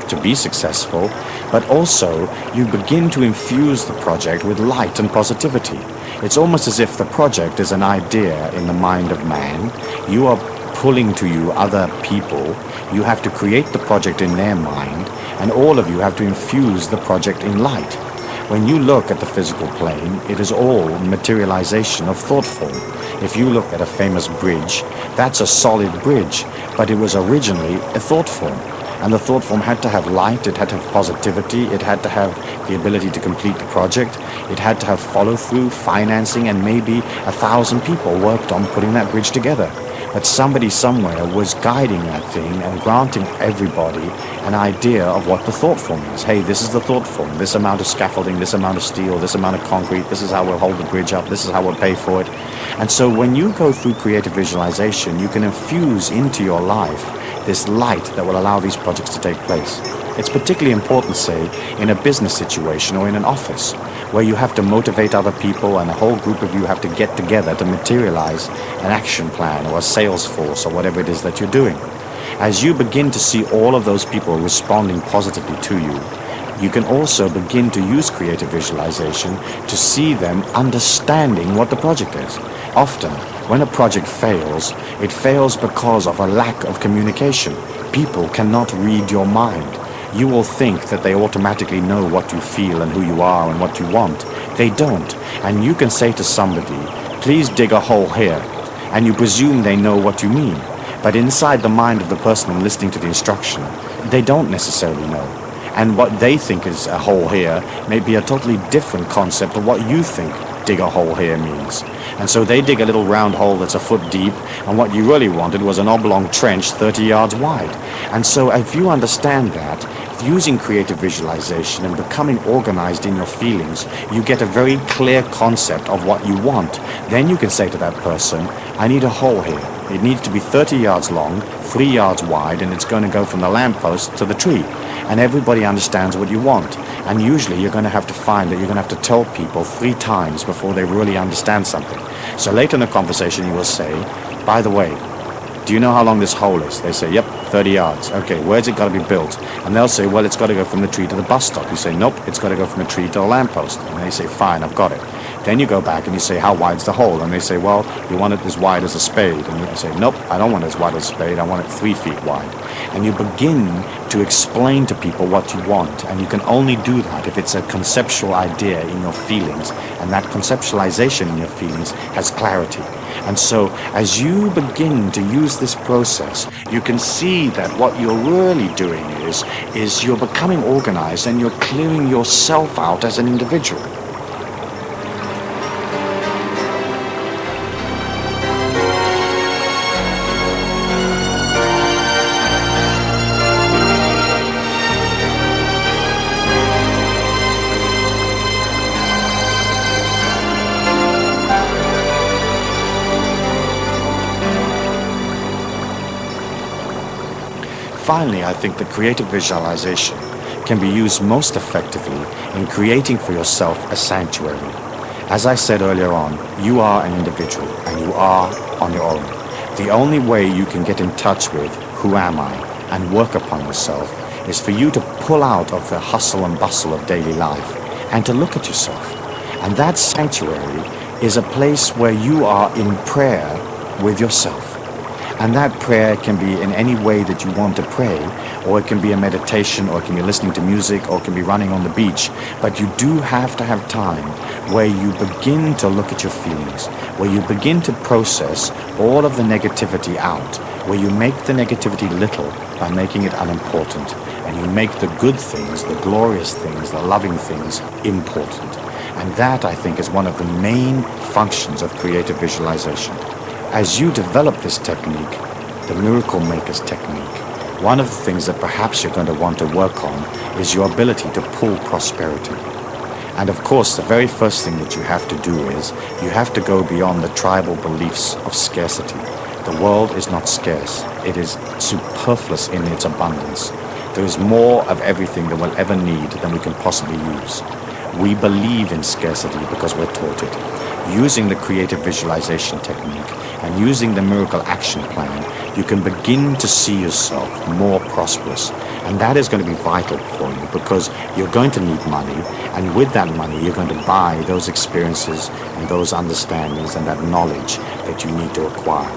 to be successful, but also you begin to infuse the project with light and positivity. It's almost as if the project is an idea in the mind of man. You are pulling to you other people. You have to create the project in their mind, and all of you have to infuse the project in light. When you look at the physical plane, it is all materialization of thought form. If you look at a famous bridge, that's a solid bridge, but it was originally a thought form. And the thought form had to have light, it had to have positivity, it had to have the ability to complete the project, it had to have follow-through, financing, and maybe 1,000 people worked on putting that bridge together. But somebody somewhere was guiding that thing and granting everybody an idea of what the thought form is. Hey, this is the thought form, this amount of scaffolding, this amount of steel, this amount of concrete, this is how we'll hold the bridge up, this is how we'll pay for it. And so when you go through creative visualization, you can infuse into your life this light that will allow these projects to take place. It's particularly important, say, in a business situation or in an office, where you have to motivate other people and a whole group of you have to get together to materialize an action plan or a sales force or whatever it is that you're doing. As you begin to see all of those people responding positively to you, you can also begin to use creative visualization to see them understanding what the project is. Often, when a project fails, it fails because of a lack of communication. People cannot read your mind. You will think that they automatically know what you feel and who you are and what you want. They don't. And you can say to somebody, please dig a hole here. And you presume they know what you mean. But inside the mind of the person listening to the instruction, they don't necessarily know. And what they think is a hole here may be a totally different concept of what you think dig a hole here means. And so they dig a little round hole that's a foot deep, and what you really wanted was an oblong trench 30 yards wide. And so if you understand that, using creative visualization and becoming organized in your feelings, you get a very clear concept of what you want. Then you can say to that person, I need a hole here. It needs to be 30 yards long, 3 yards wide, and it's going to go from the lamppost to the tree. And everybody understands what you want. And usually you're going to have to find that you're going to have to tell people 3 times before they really understand something. So later in the conversation you will say, by the way, do you know how long this hole is? They say, yep, 30 yards. Okay, where's it got to be built? And they'll say, well, it's got to go from the tree to the bus stop. You say, nope, it's got to go from the tree to the lamppost. And they say, fine, I've got it. Then you go back and you say, how wide's the hole? And they say, well, you want it as wide as a spade. And you say, nope, I don't want it as wide as a spade. I want it 3 feet wide. And you begin to explain to people what you want. And you can only do that if it's a conceptual idea in your feelings. And that conceptualization in your feelings has clarity. And so as you begin to use this process, you can see that what you're really doing is you're becoming organized and you're clearing yourself out as an individual. Finally, I think that creative visualization can be used most effectively in creating for yourself a sanctuary. As I said earlier on, you are an individual and you are on your own. The only way you can get in touch with who am I and work upon yourself is for you to pull out of the hustle and bustle of daily life and to look at yourself. And that sanctuary is a place where you are in prayer with yourself. And that prayer can be in any way that you want to pray, or it can be a meditation, or it can be listening to music, or it can be running on the beach. But you do have to have time where you begin to look at your feelings, where you begin to process all of the negativity out, where you make the negativity little by making it unimportant, and you make the good things, the glorious things, the loving things important. And that, I think, is one of the main functions of creative visualization. As you develop this technique, the Miracle Maker's technique, one of the things that perhaps you're going to want to work on is your ability to pull prosperity. And of course, the very first thing that you have to do is you have to go beyond the tribal beliefs of scarcity. The world is not scarce. It is superfluous in its abundance. There is more of everything that we'll ever need than we can possibly use. We believe in scarcity because we're taught it. Using the creative visualization technique and using the miracle action plan, you can begin to see yourself more prosperous. And that is going to be vital for you because you're going to need money. And with that money, you're going to buy those experiences and those understandings and that knowledge that you need to acquire.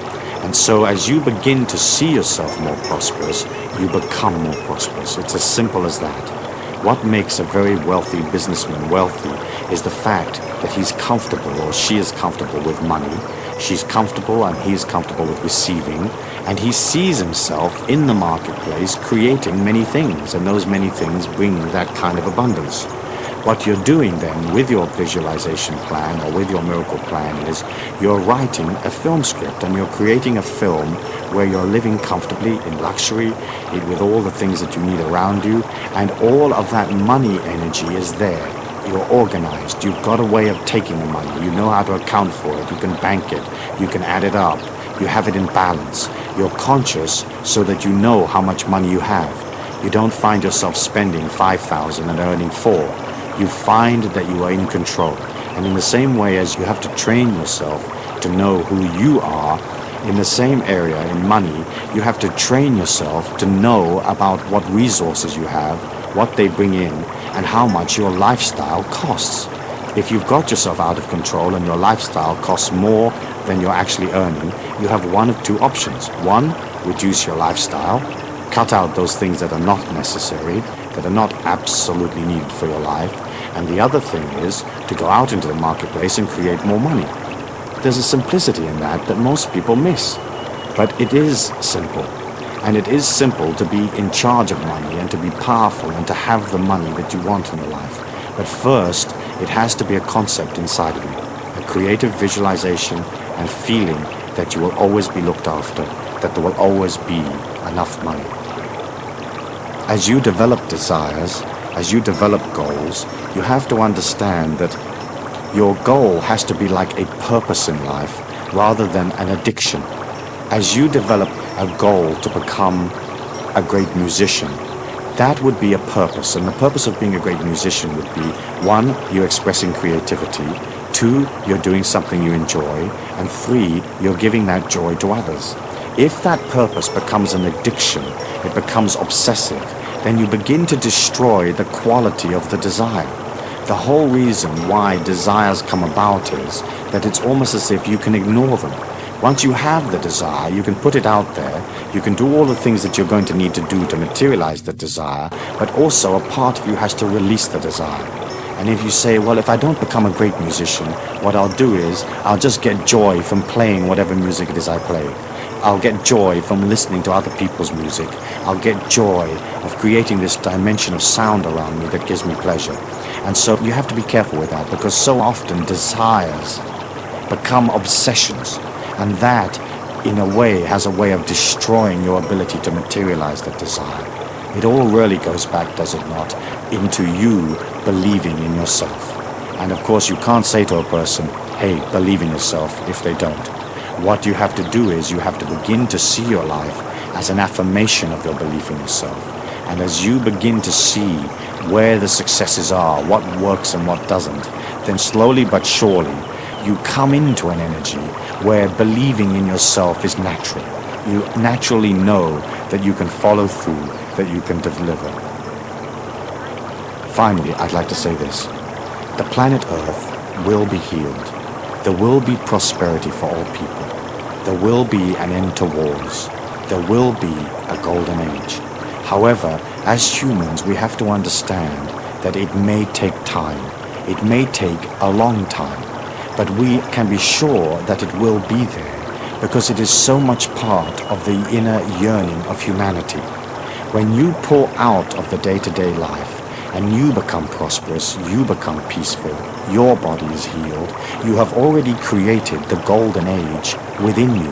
And so as you begin to see yourself more prosperous, you become more prosperous. It's as simple as that. What makes a very wealthy businessman wealthy is the fact that he's comfortable or she is comfortable with money, She's comfortable and he's comfortable with receiving, and he sees himself in the marketplace creating many things, and those many things bring that kind of abundance. What you're doing then with your visualization plan or with your miracle plan is you're writing a film script, and you're creating a film where you're living comfortably in luxury, with all the things that you need around you, and all of that money energy is there. You're organized. You've got a way of taking the money. You know how to account for it. You can bank it. You can add it up. You have it in balance. You're conscious so that you know how much money you have. You don't find yourself spending 5,000 and earning 4. You find that you are in control. And in the same way as you have to train yourself to know who you are, in the same area in money, you have to train yourself to know about what resources you have, what they bring in, and how much your lifestyle costs. If you've got yourself out of control and your lifestyle costs more than you're actually earning, you have one of two options. One, reduce your lifestyle, cut out those things that are not necessary, that are not absolutely needed for your life, and the other thing is to go out into the marketplace and create more money. There's a simplicity in that most people miss, but it is simple. And it is simple to be in charge of money and to be powerful and to have the money that you want in your life. But first, it has to be a concept inside of you, a creative visualization and feeling that you will always be looked after, that there will always be enough money. As you develop desires, as you develop goals, you have to understand that your goal has to be like a purpose in life rather than an addiction. As you develop a goal to become a great musician, that would be a purpose. And the purpose of being a great musician would be, 1, you're expressing creativity, 2, you're doing something you enjoy, and 3, you're giving that joy to others. If that purpose becomes an addiction, it becomes obsessive, then you begin to destroy the quality of the desire. The whole reason why desires come about is that it's almost as if you can ignore them. Once you have the desire, you can put it out there, you can do all the things that you're going to need to do to materialize the desire, but also a part of you has to release the desire. And if you say, well, if I don't become a great musician, what I'll do is I'll just get joy from playing whatever music it is I play. I'll get joy from listening to other people's music. I'll get joy of creating this dimension of sound around me that gives me pleasure. And so you have to be careful with that, because so often desires become obsessions. And that, in a way, has a way of destroying your ability to materialize that desire. It all really goes back, does it not, into you believing in yourself. And of course, you can't say to a person, hey, believe in yourself, if they don't. What you have to do is you have to begin to see your life as an affirmation of your belief in yourself. And as you begin to see where the successes are, what works and what doesn't, then slowly but surely, you come into an energy where believing in yourself is natural. You naturally know that you can follow through, that you can deliver. Finally, I'd like to say this. The planet Earth will be healed. There will be prosperity for all people. There will be an end to wars. There will be a golden age. However, as humans, we have to understand that it may take time. It may take a long time. But we can be sure that it will be there because it is so much part of the inner yearning of humanity. When you pull out of the day-to-day life and you become prosperous, you become peaceful, your body is healed, you have already created the golden age within you.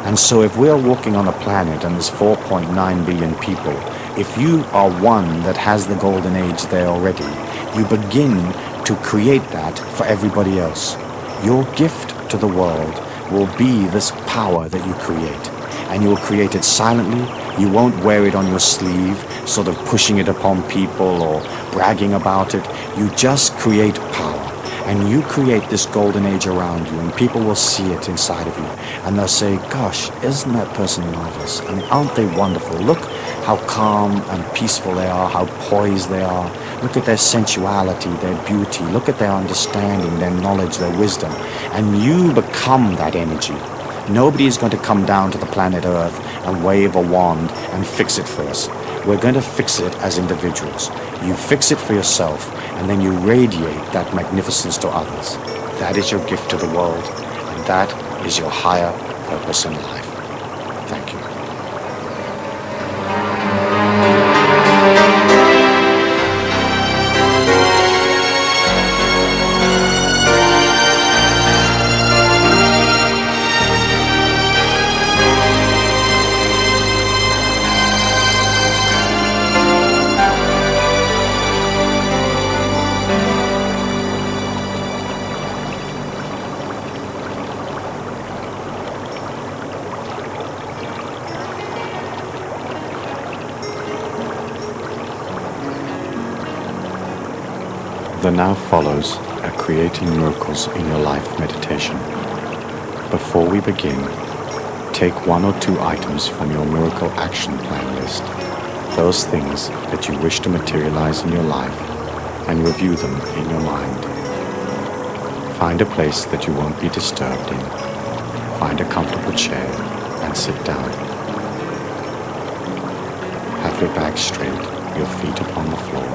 And so if we are walking on a planet and there's 4.9 billion people, if you are one that has the golden age there already, you begin to create that for everybody else. Your gift to the world will be this power that you create. And you will create it silently. You won't wear it on your sleeve, sort of pushing it upon people or bragging about it. You just create power. And you create this golden age around you, and people will see it inside of you. And they'll say, gosh, isn't that person marvelous? I mean, aren't they wonderful? Look how calm and peaceful they are, how poised they are. Look at their sensuality, their beauty. Look at their understanding, their knowledge, their wisdom. And you become that energy. Nobody is going to come down to the planet Earth and wave a wand and fix it for us. We're going to fix it as individuals. You fix it for yourself, and then you radiate that magnificence to others. That is your gift to the world, and that is your higher purpose in life. Thank you. There now follows a Creating Miracles in Your Life meditation. Before we begin, take 1 or 2 items from your miracle action plan list, those things that you wish to materialize in your life, and review them in your mind. Find a place that you won't be disturbed in. Find a comfortable chair and sit down. Have your back straight, your feet upon the floor,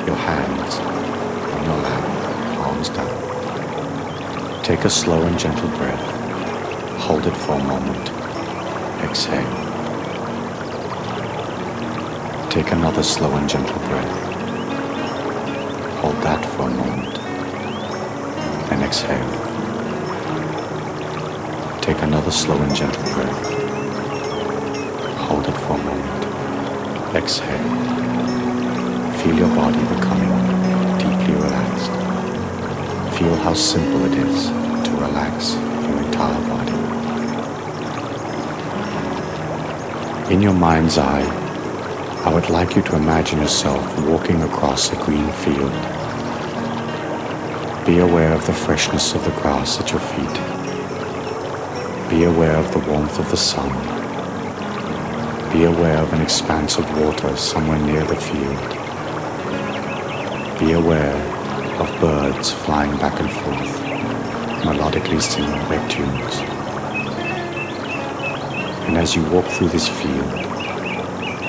your hands on your lap, palms down. Take a slow and gentle breath. Hold it for a moment. Exhale. Take another slow and gentle breath. Hold that for a moment. Then exhale. Take another slow and gentle breath. Hold it for a moment. Exhale. Feel your body becoming deeply relaxed. Feel how simple it is to relax your entire body. In your mind's eye, I would like you to imagine yourself walking across a green field. Be aware of the freshness of the grass at your feet. Be aware of the warmth of the sun. Be aware of an expanse of water somewhere near the field. Be aware of birds flying back and forth, melodically singing their tunes. And as you walk through this field,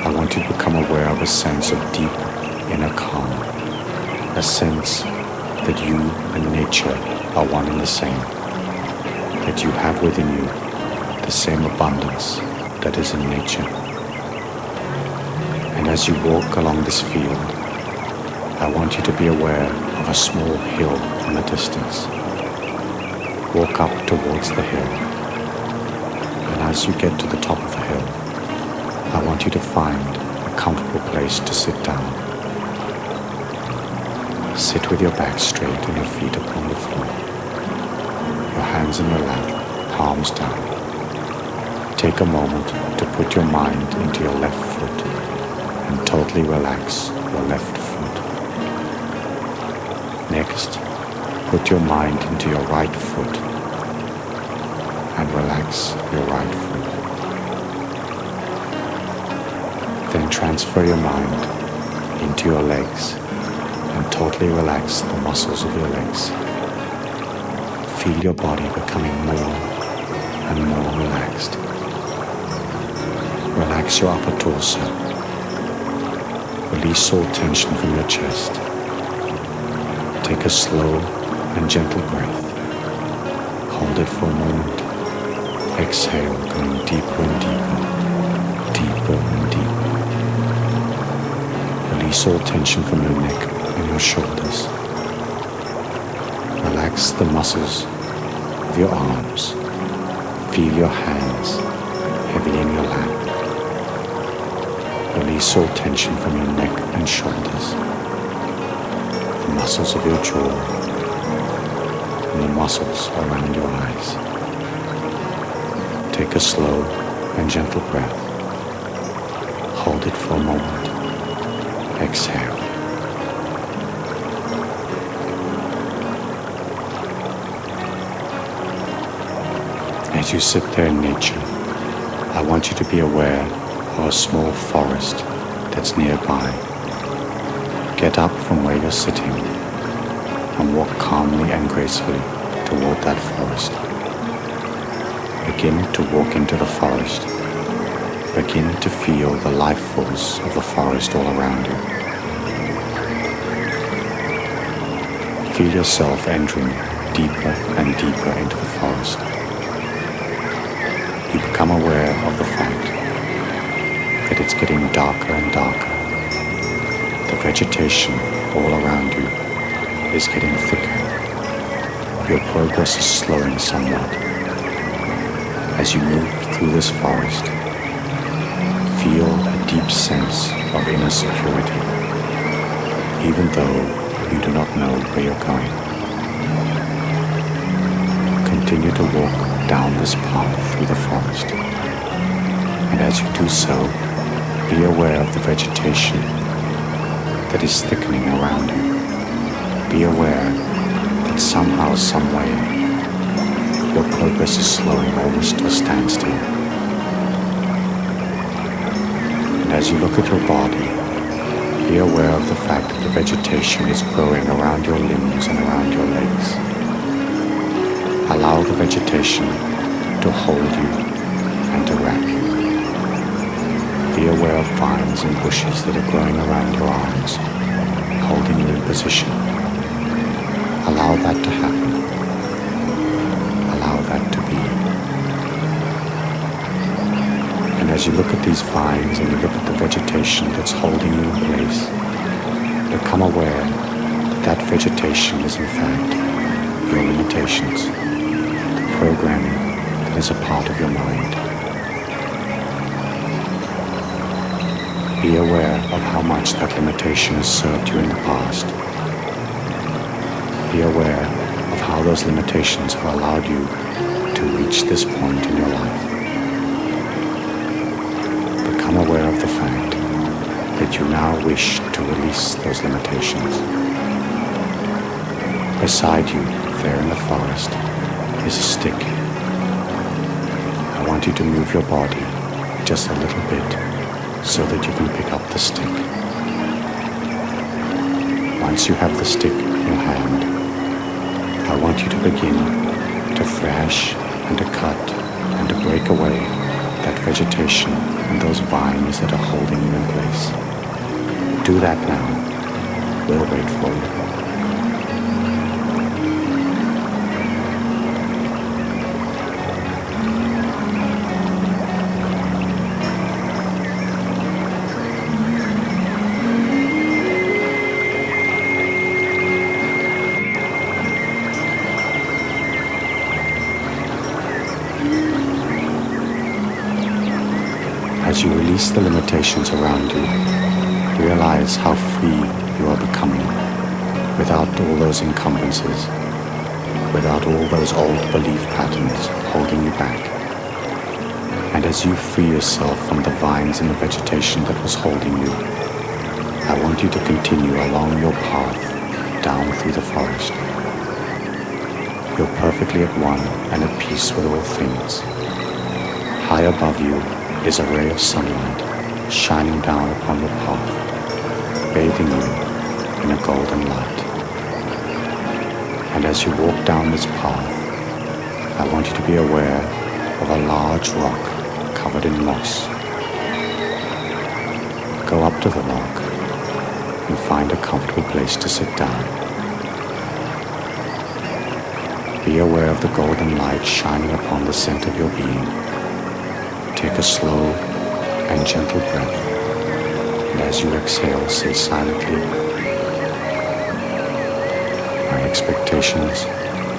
I want you to become aware of a sense of deep inner calm, a sense that you and nature are one and the same, that you have within you the same abundance that is in nature. And as you walk along this field, I want you to be aware of a small hill in the distance. Walk up towards the hill, and as you get to the top of the hill, I want you to find a comfortable place to sit down. Sit with your back straight and your feet upon the floor, your hands in your lap, palms down. Take a moment to put your mind into your left foot and totally relax your left foot. Next, put your mind into your right foot and relax your right foot. Then transfer your mind into your legs and totally relax the muscles of your legs. Feel your body becoming more and more relaxed. Relax your upper torso. Release all tension from your chest. Take a slow and gentle breath. Hold it for a moment. Exhale, going deeper and deeper, deeper and deeper. Release all tension from your neck and your shoulders. Relax the muscles of your arms. Feel your hands heavy in your lap. Release all tension from your neck and shoulders. The muscles of your jaw and the muscles around your eyes. Take a slow and gentle breath. Hold it for a moment. Exhale. As you sit there in nature, I want you to be aware of a small forest that's nearby. Get up from where you're sitting and walk calmly and gracefully toward that forest. Begin to walk into the forest. Begin to feel the life force of the forest all around you. Feel yourself entering deeper and deeper into the forest. you become aware of the fact that it's getting darker and darker. The vegetation all around you is getting thicker. Your progress is slowing somewhat. As you move through this forest, feel a deep sense of inner security, even though you do not know where you're going. Continue to walk down this path through the forest, and as you do so, be aware of the vegetation that is thickening around you. Be aware that somehow, some way, your progress is slowing almost to a standstill. And as you look at your body, be aware of the fact that the vegetation is growing around your limbs and around your legs. Allow the vegetation to hold you and to wrap you. Be aware of vines and bushes that are growing around your arms, holding you in position. Allow that to happen. Allow that to be. And as you look at these vines and you look at the vegetation that's holding you in place, become aware that that vegetation is in fact your limitations, the programming that is a part of your mind. Be aware of how much that limitation has served you in the past. Be aware of how those limitations have allowed you to reach this point in your life. Become aware of the fact that you now wish to release those limitations. Beside you, there in the forest, is a stick. I want you to move your body just a little bit so that you can pick up the stick. Once you have the stick in your hand, I want you to begin to thrash and to cut and to break away that vegetation and those vines that are holding you in place. Do that now. We'll wait for you. As you release the limitations around you, realize how free you are becoming without all those encumbrances, without all those old belief patterns holding you back. And as you free yourself from the vines and the vegetation that was holding you, I want you to continue along your path down through the forest. You're perfectly at one and at peace with all things. High above you is a ray of sunlight shining down upon your path, bathing you in a golden light. And as you walk down this path, I want you to be aware of a large rock covered in moss. Go up to the rock and find a comfortable place to sit down. Be aware of the golden light shining upon the center of your being. Take a slow and gentle breath, and as you exhale, say silently, my expectations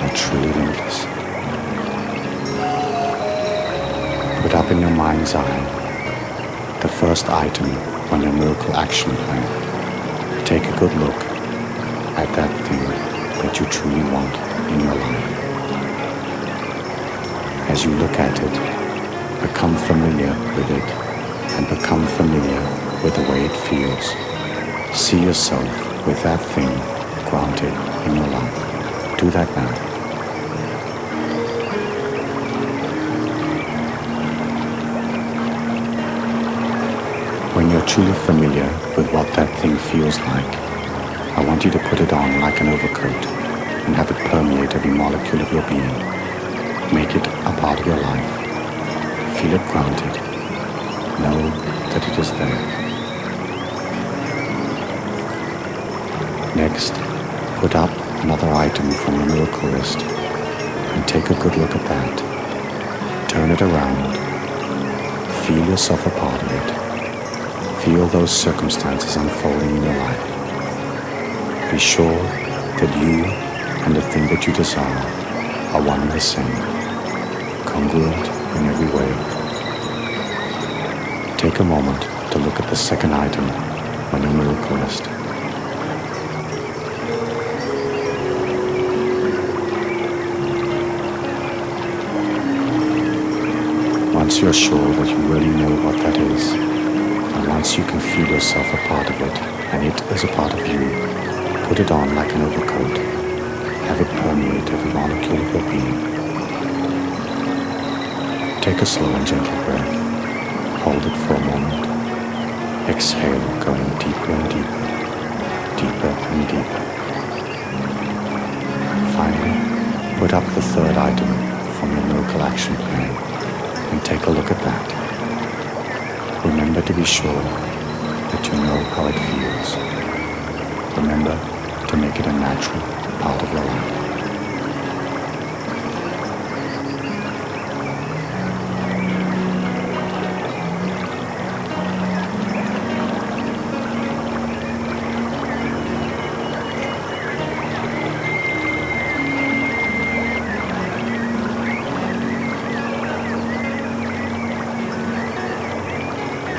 are truly limitless. Put up in your mind's eye the first item on your miracle action plan. Take a good look at that thing that you truly want in your life. As you look at it, become familiar with it and become familiar with the way it feels. See yourself with that thing granted in your life. Do that now. When you're truly familiar with what that thing feels like, I want you to put it on like an overcoat and have it permeate every molecule of your being. Make it a part of your life. Feel it granted. Know that it is there. Next, put up another item from your miracle list and take a good look at that. Turn it around. Feel yourself a part of it. Feel those circumstances unfolding in your life. Be sure that you and the thing that you desire are one and the same, congruent in every way. Take a moment to look at the second item on your miracle list. Once you're sure that you really know what that is, and once you can feel yourself a part of it, and it is a part of you, put it on like an overcoat. Have it permeate every molecule of your being. Take a slow and gentle breath. Hold it for a moment. Exhale, going deeper and deeper, deeper and deeper. Finally, put up the third item from your miracle action plan and take a look at that. Remember to be sure that you know how it feels. Remember to make it a natural part of your life.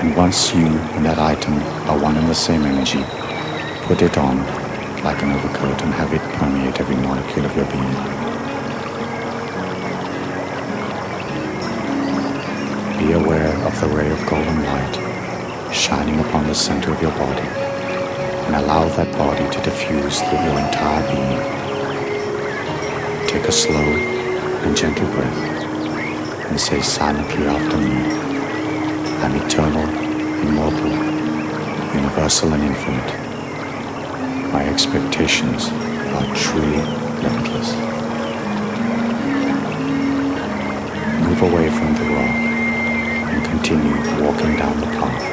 And once you and that item are one and the same energy, put it on like an overcoat and have it permeate every molecule of your being. Be aware of the ray of golden light shining upon the center of your body, and allow that body to diffuse through your entire being. Take a slow and gentle breath and say silently after me, I'm eternal, immortal, universal and infinite. My expectations are truly limitless. Move away from the rock and continue walking down the path.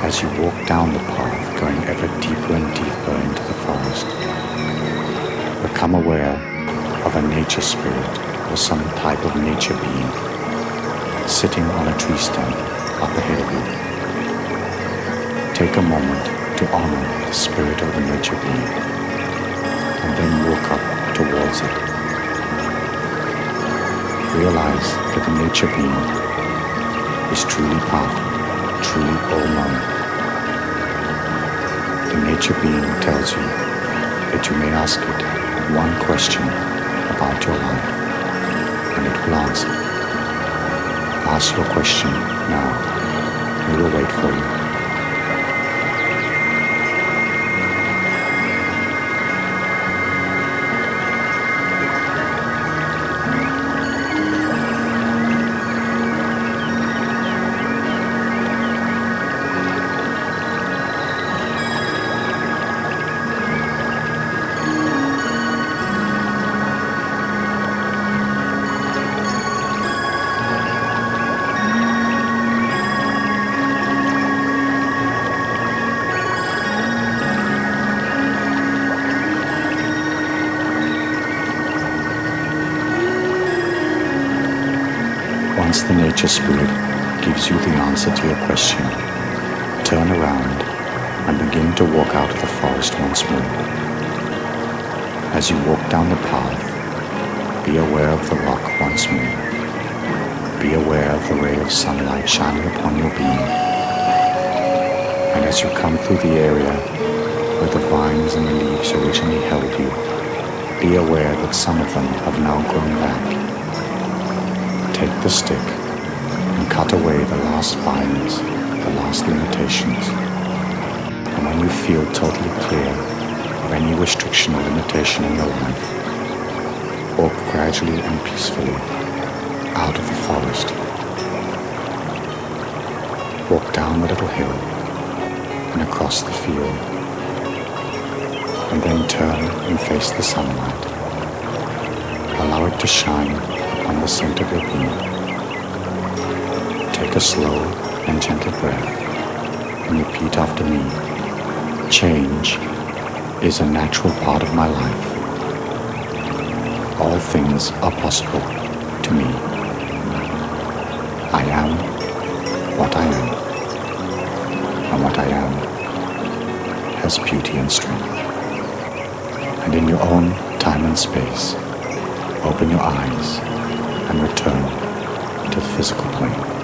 As you walk down the path, going ever deeper and deeper into the forest, become aware of a nature spirit or some type of nature being sitting on a tree stump up ahead of you. Take a moment to honor the spirit of the nature being, and then walk up towards it. Realize that the nature being is truly powerful, truly all-knowing. The nature being tells you that you may ask it one question about your life, and it will answer. Ask your question now. We will wait for you. Once the nature spirit gives you the answer to your question, turn around and begin to walk out of the forest once more. As you walk down the path, be aware of the rock once more. Be aware of the ray of sunlight shining upon your being. And as you come through the area where the vines and the leaves originally held you, be aware that some of them have now grown back. Take the stick and cut away the last vines, the last limitations. And when you feel totally clear of any restriction or limitation in your life, walk gradually and peacefully out of the forest. Walk down the little hill and across the field, and then turn and face the sunlight. Allow it to shine on the center of your being. Take a slow and gentle breath and repeat after me. Change is a natural part of my life. all things are possible to me. I am what I am, and what I am has beauty and strength. And in your own time and space, open your eyes and return to the physical plane.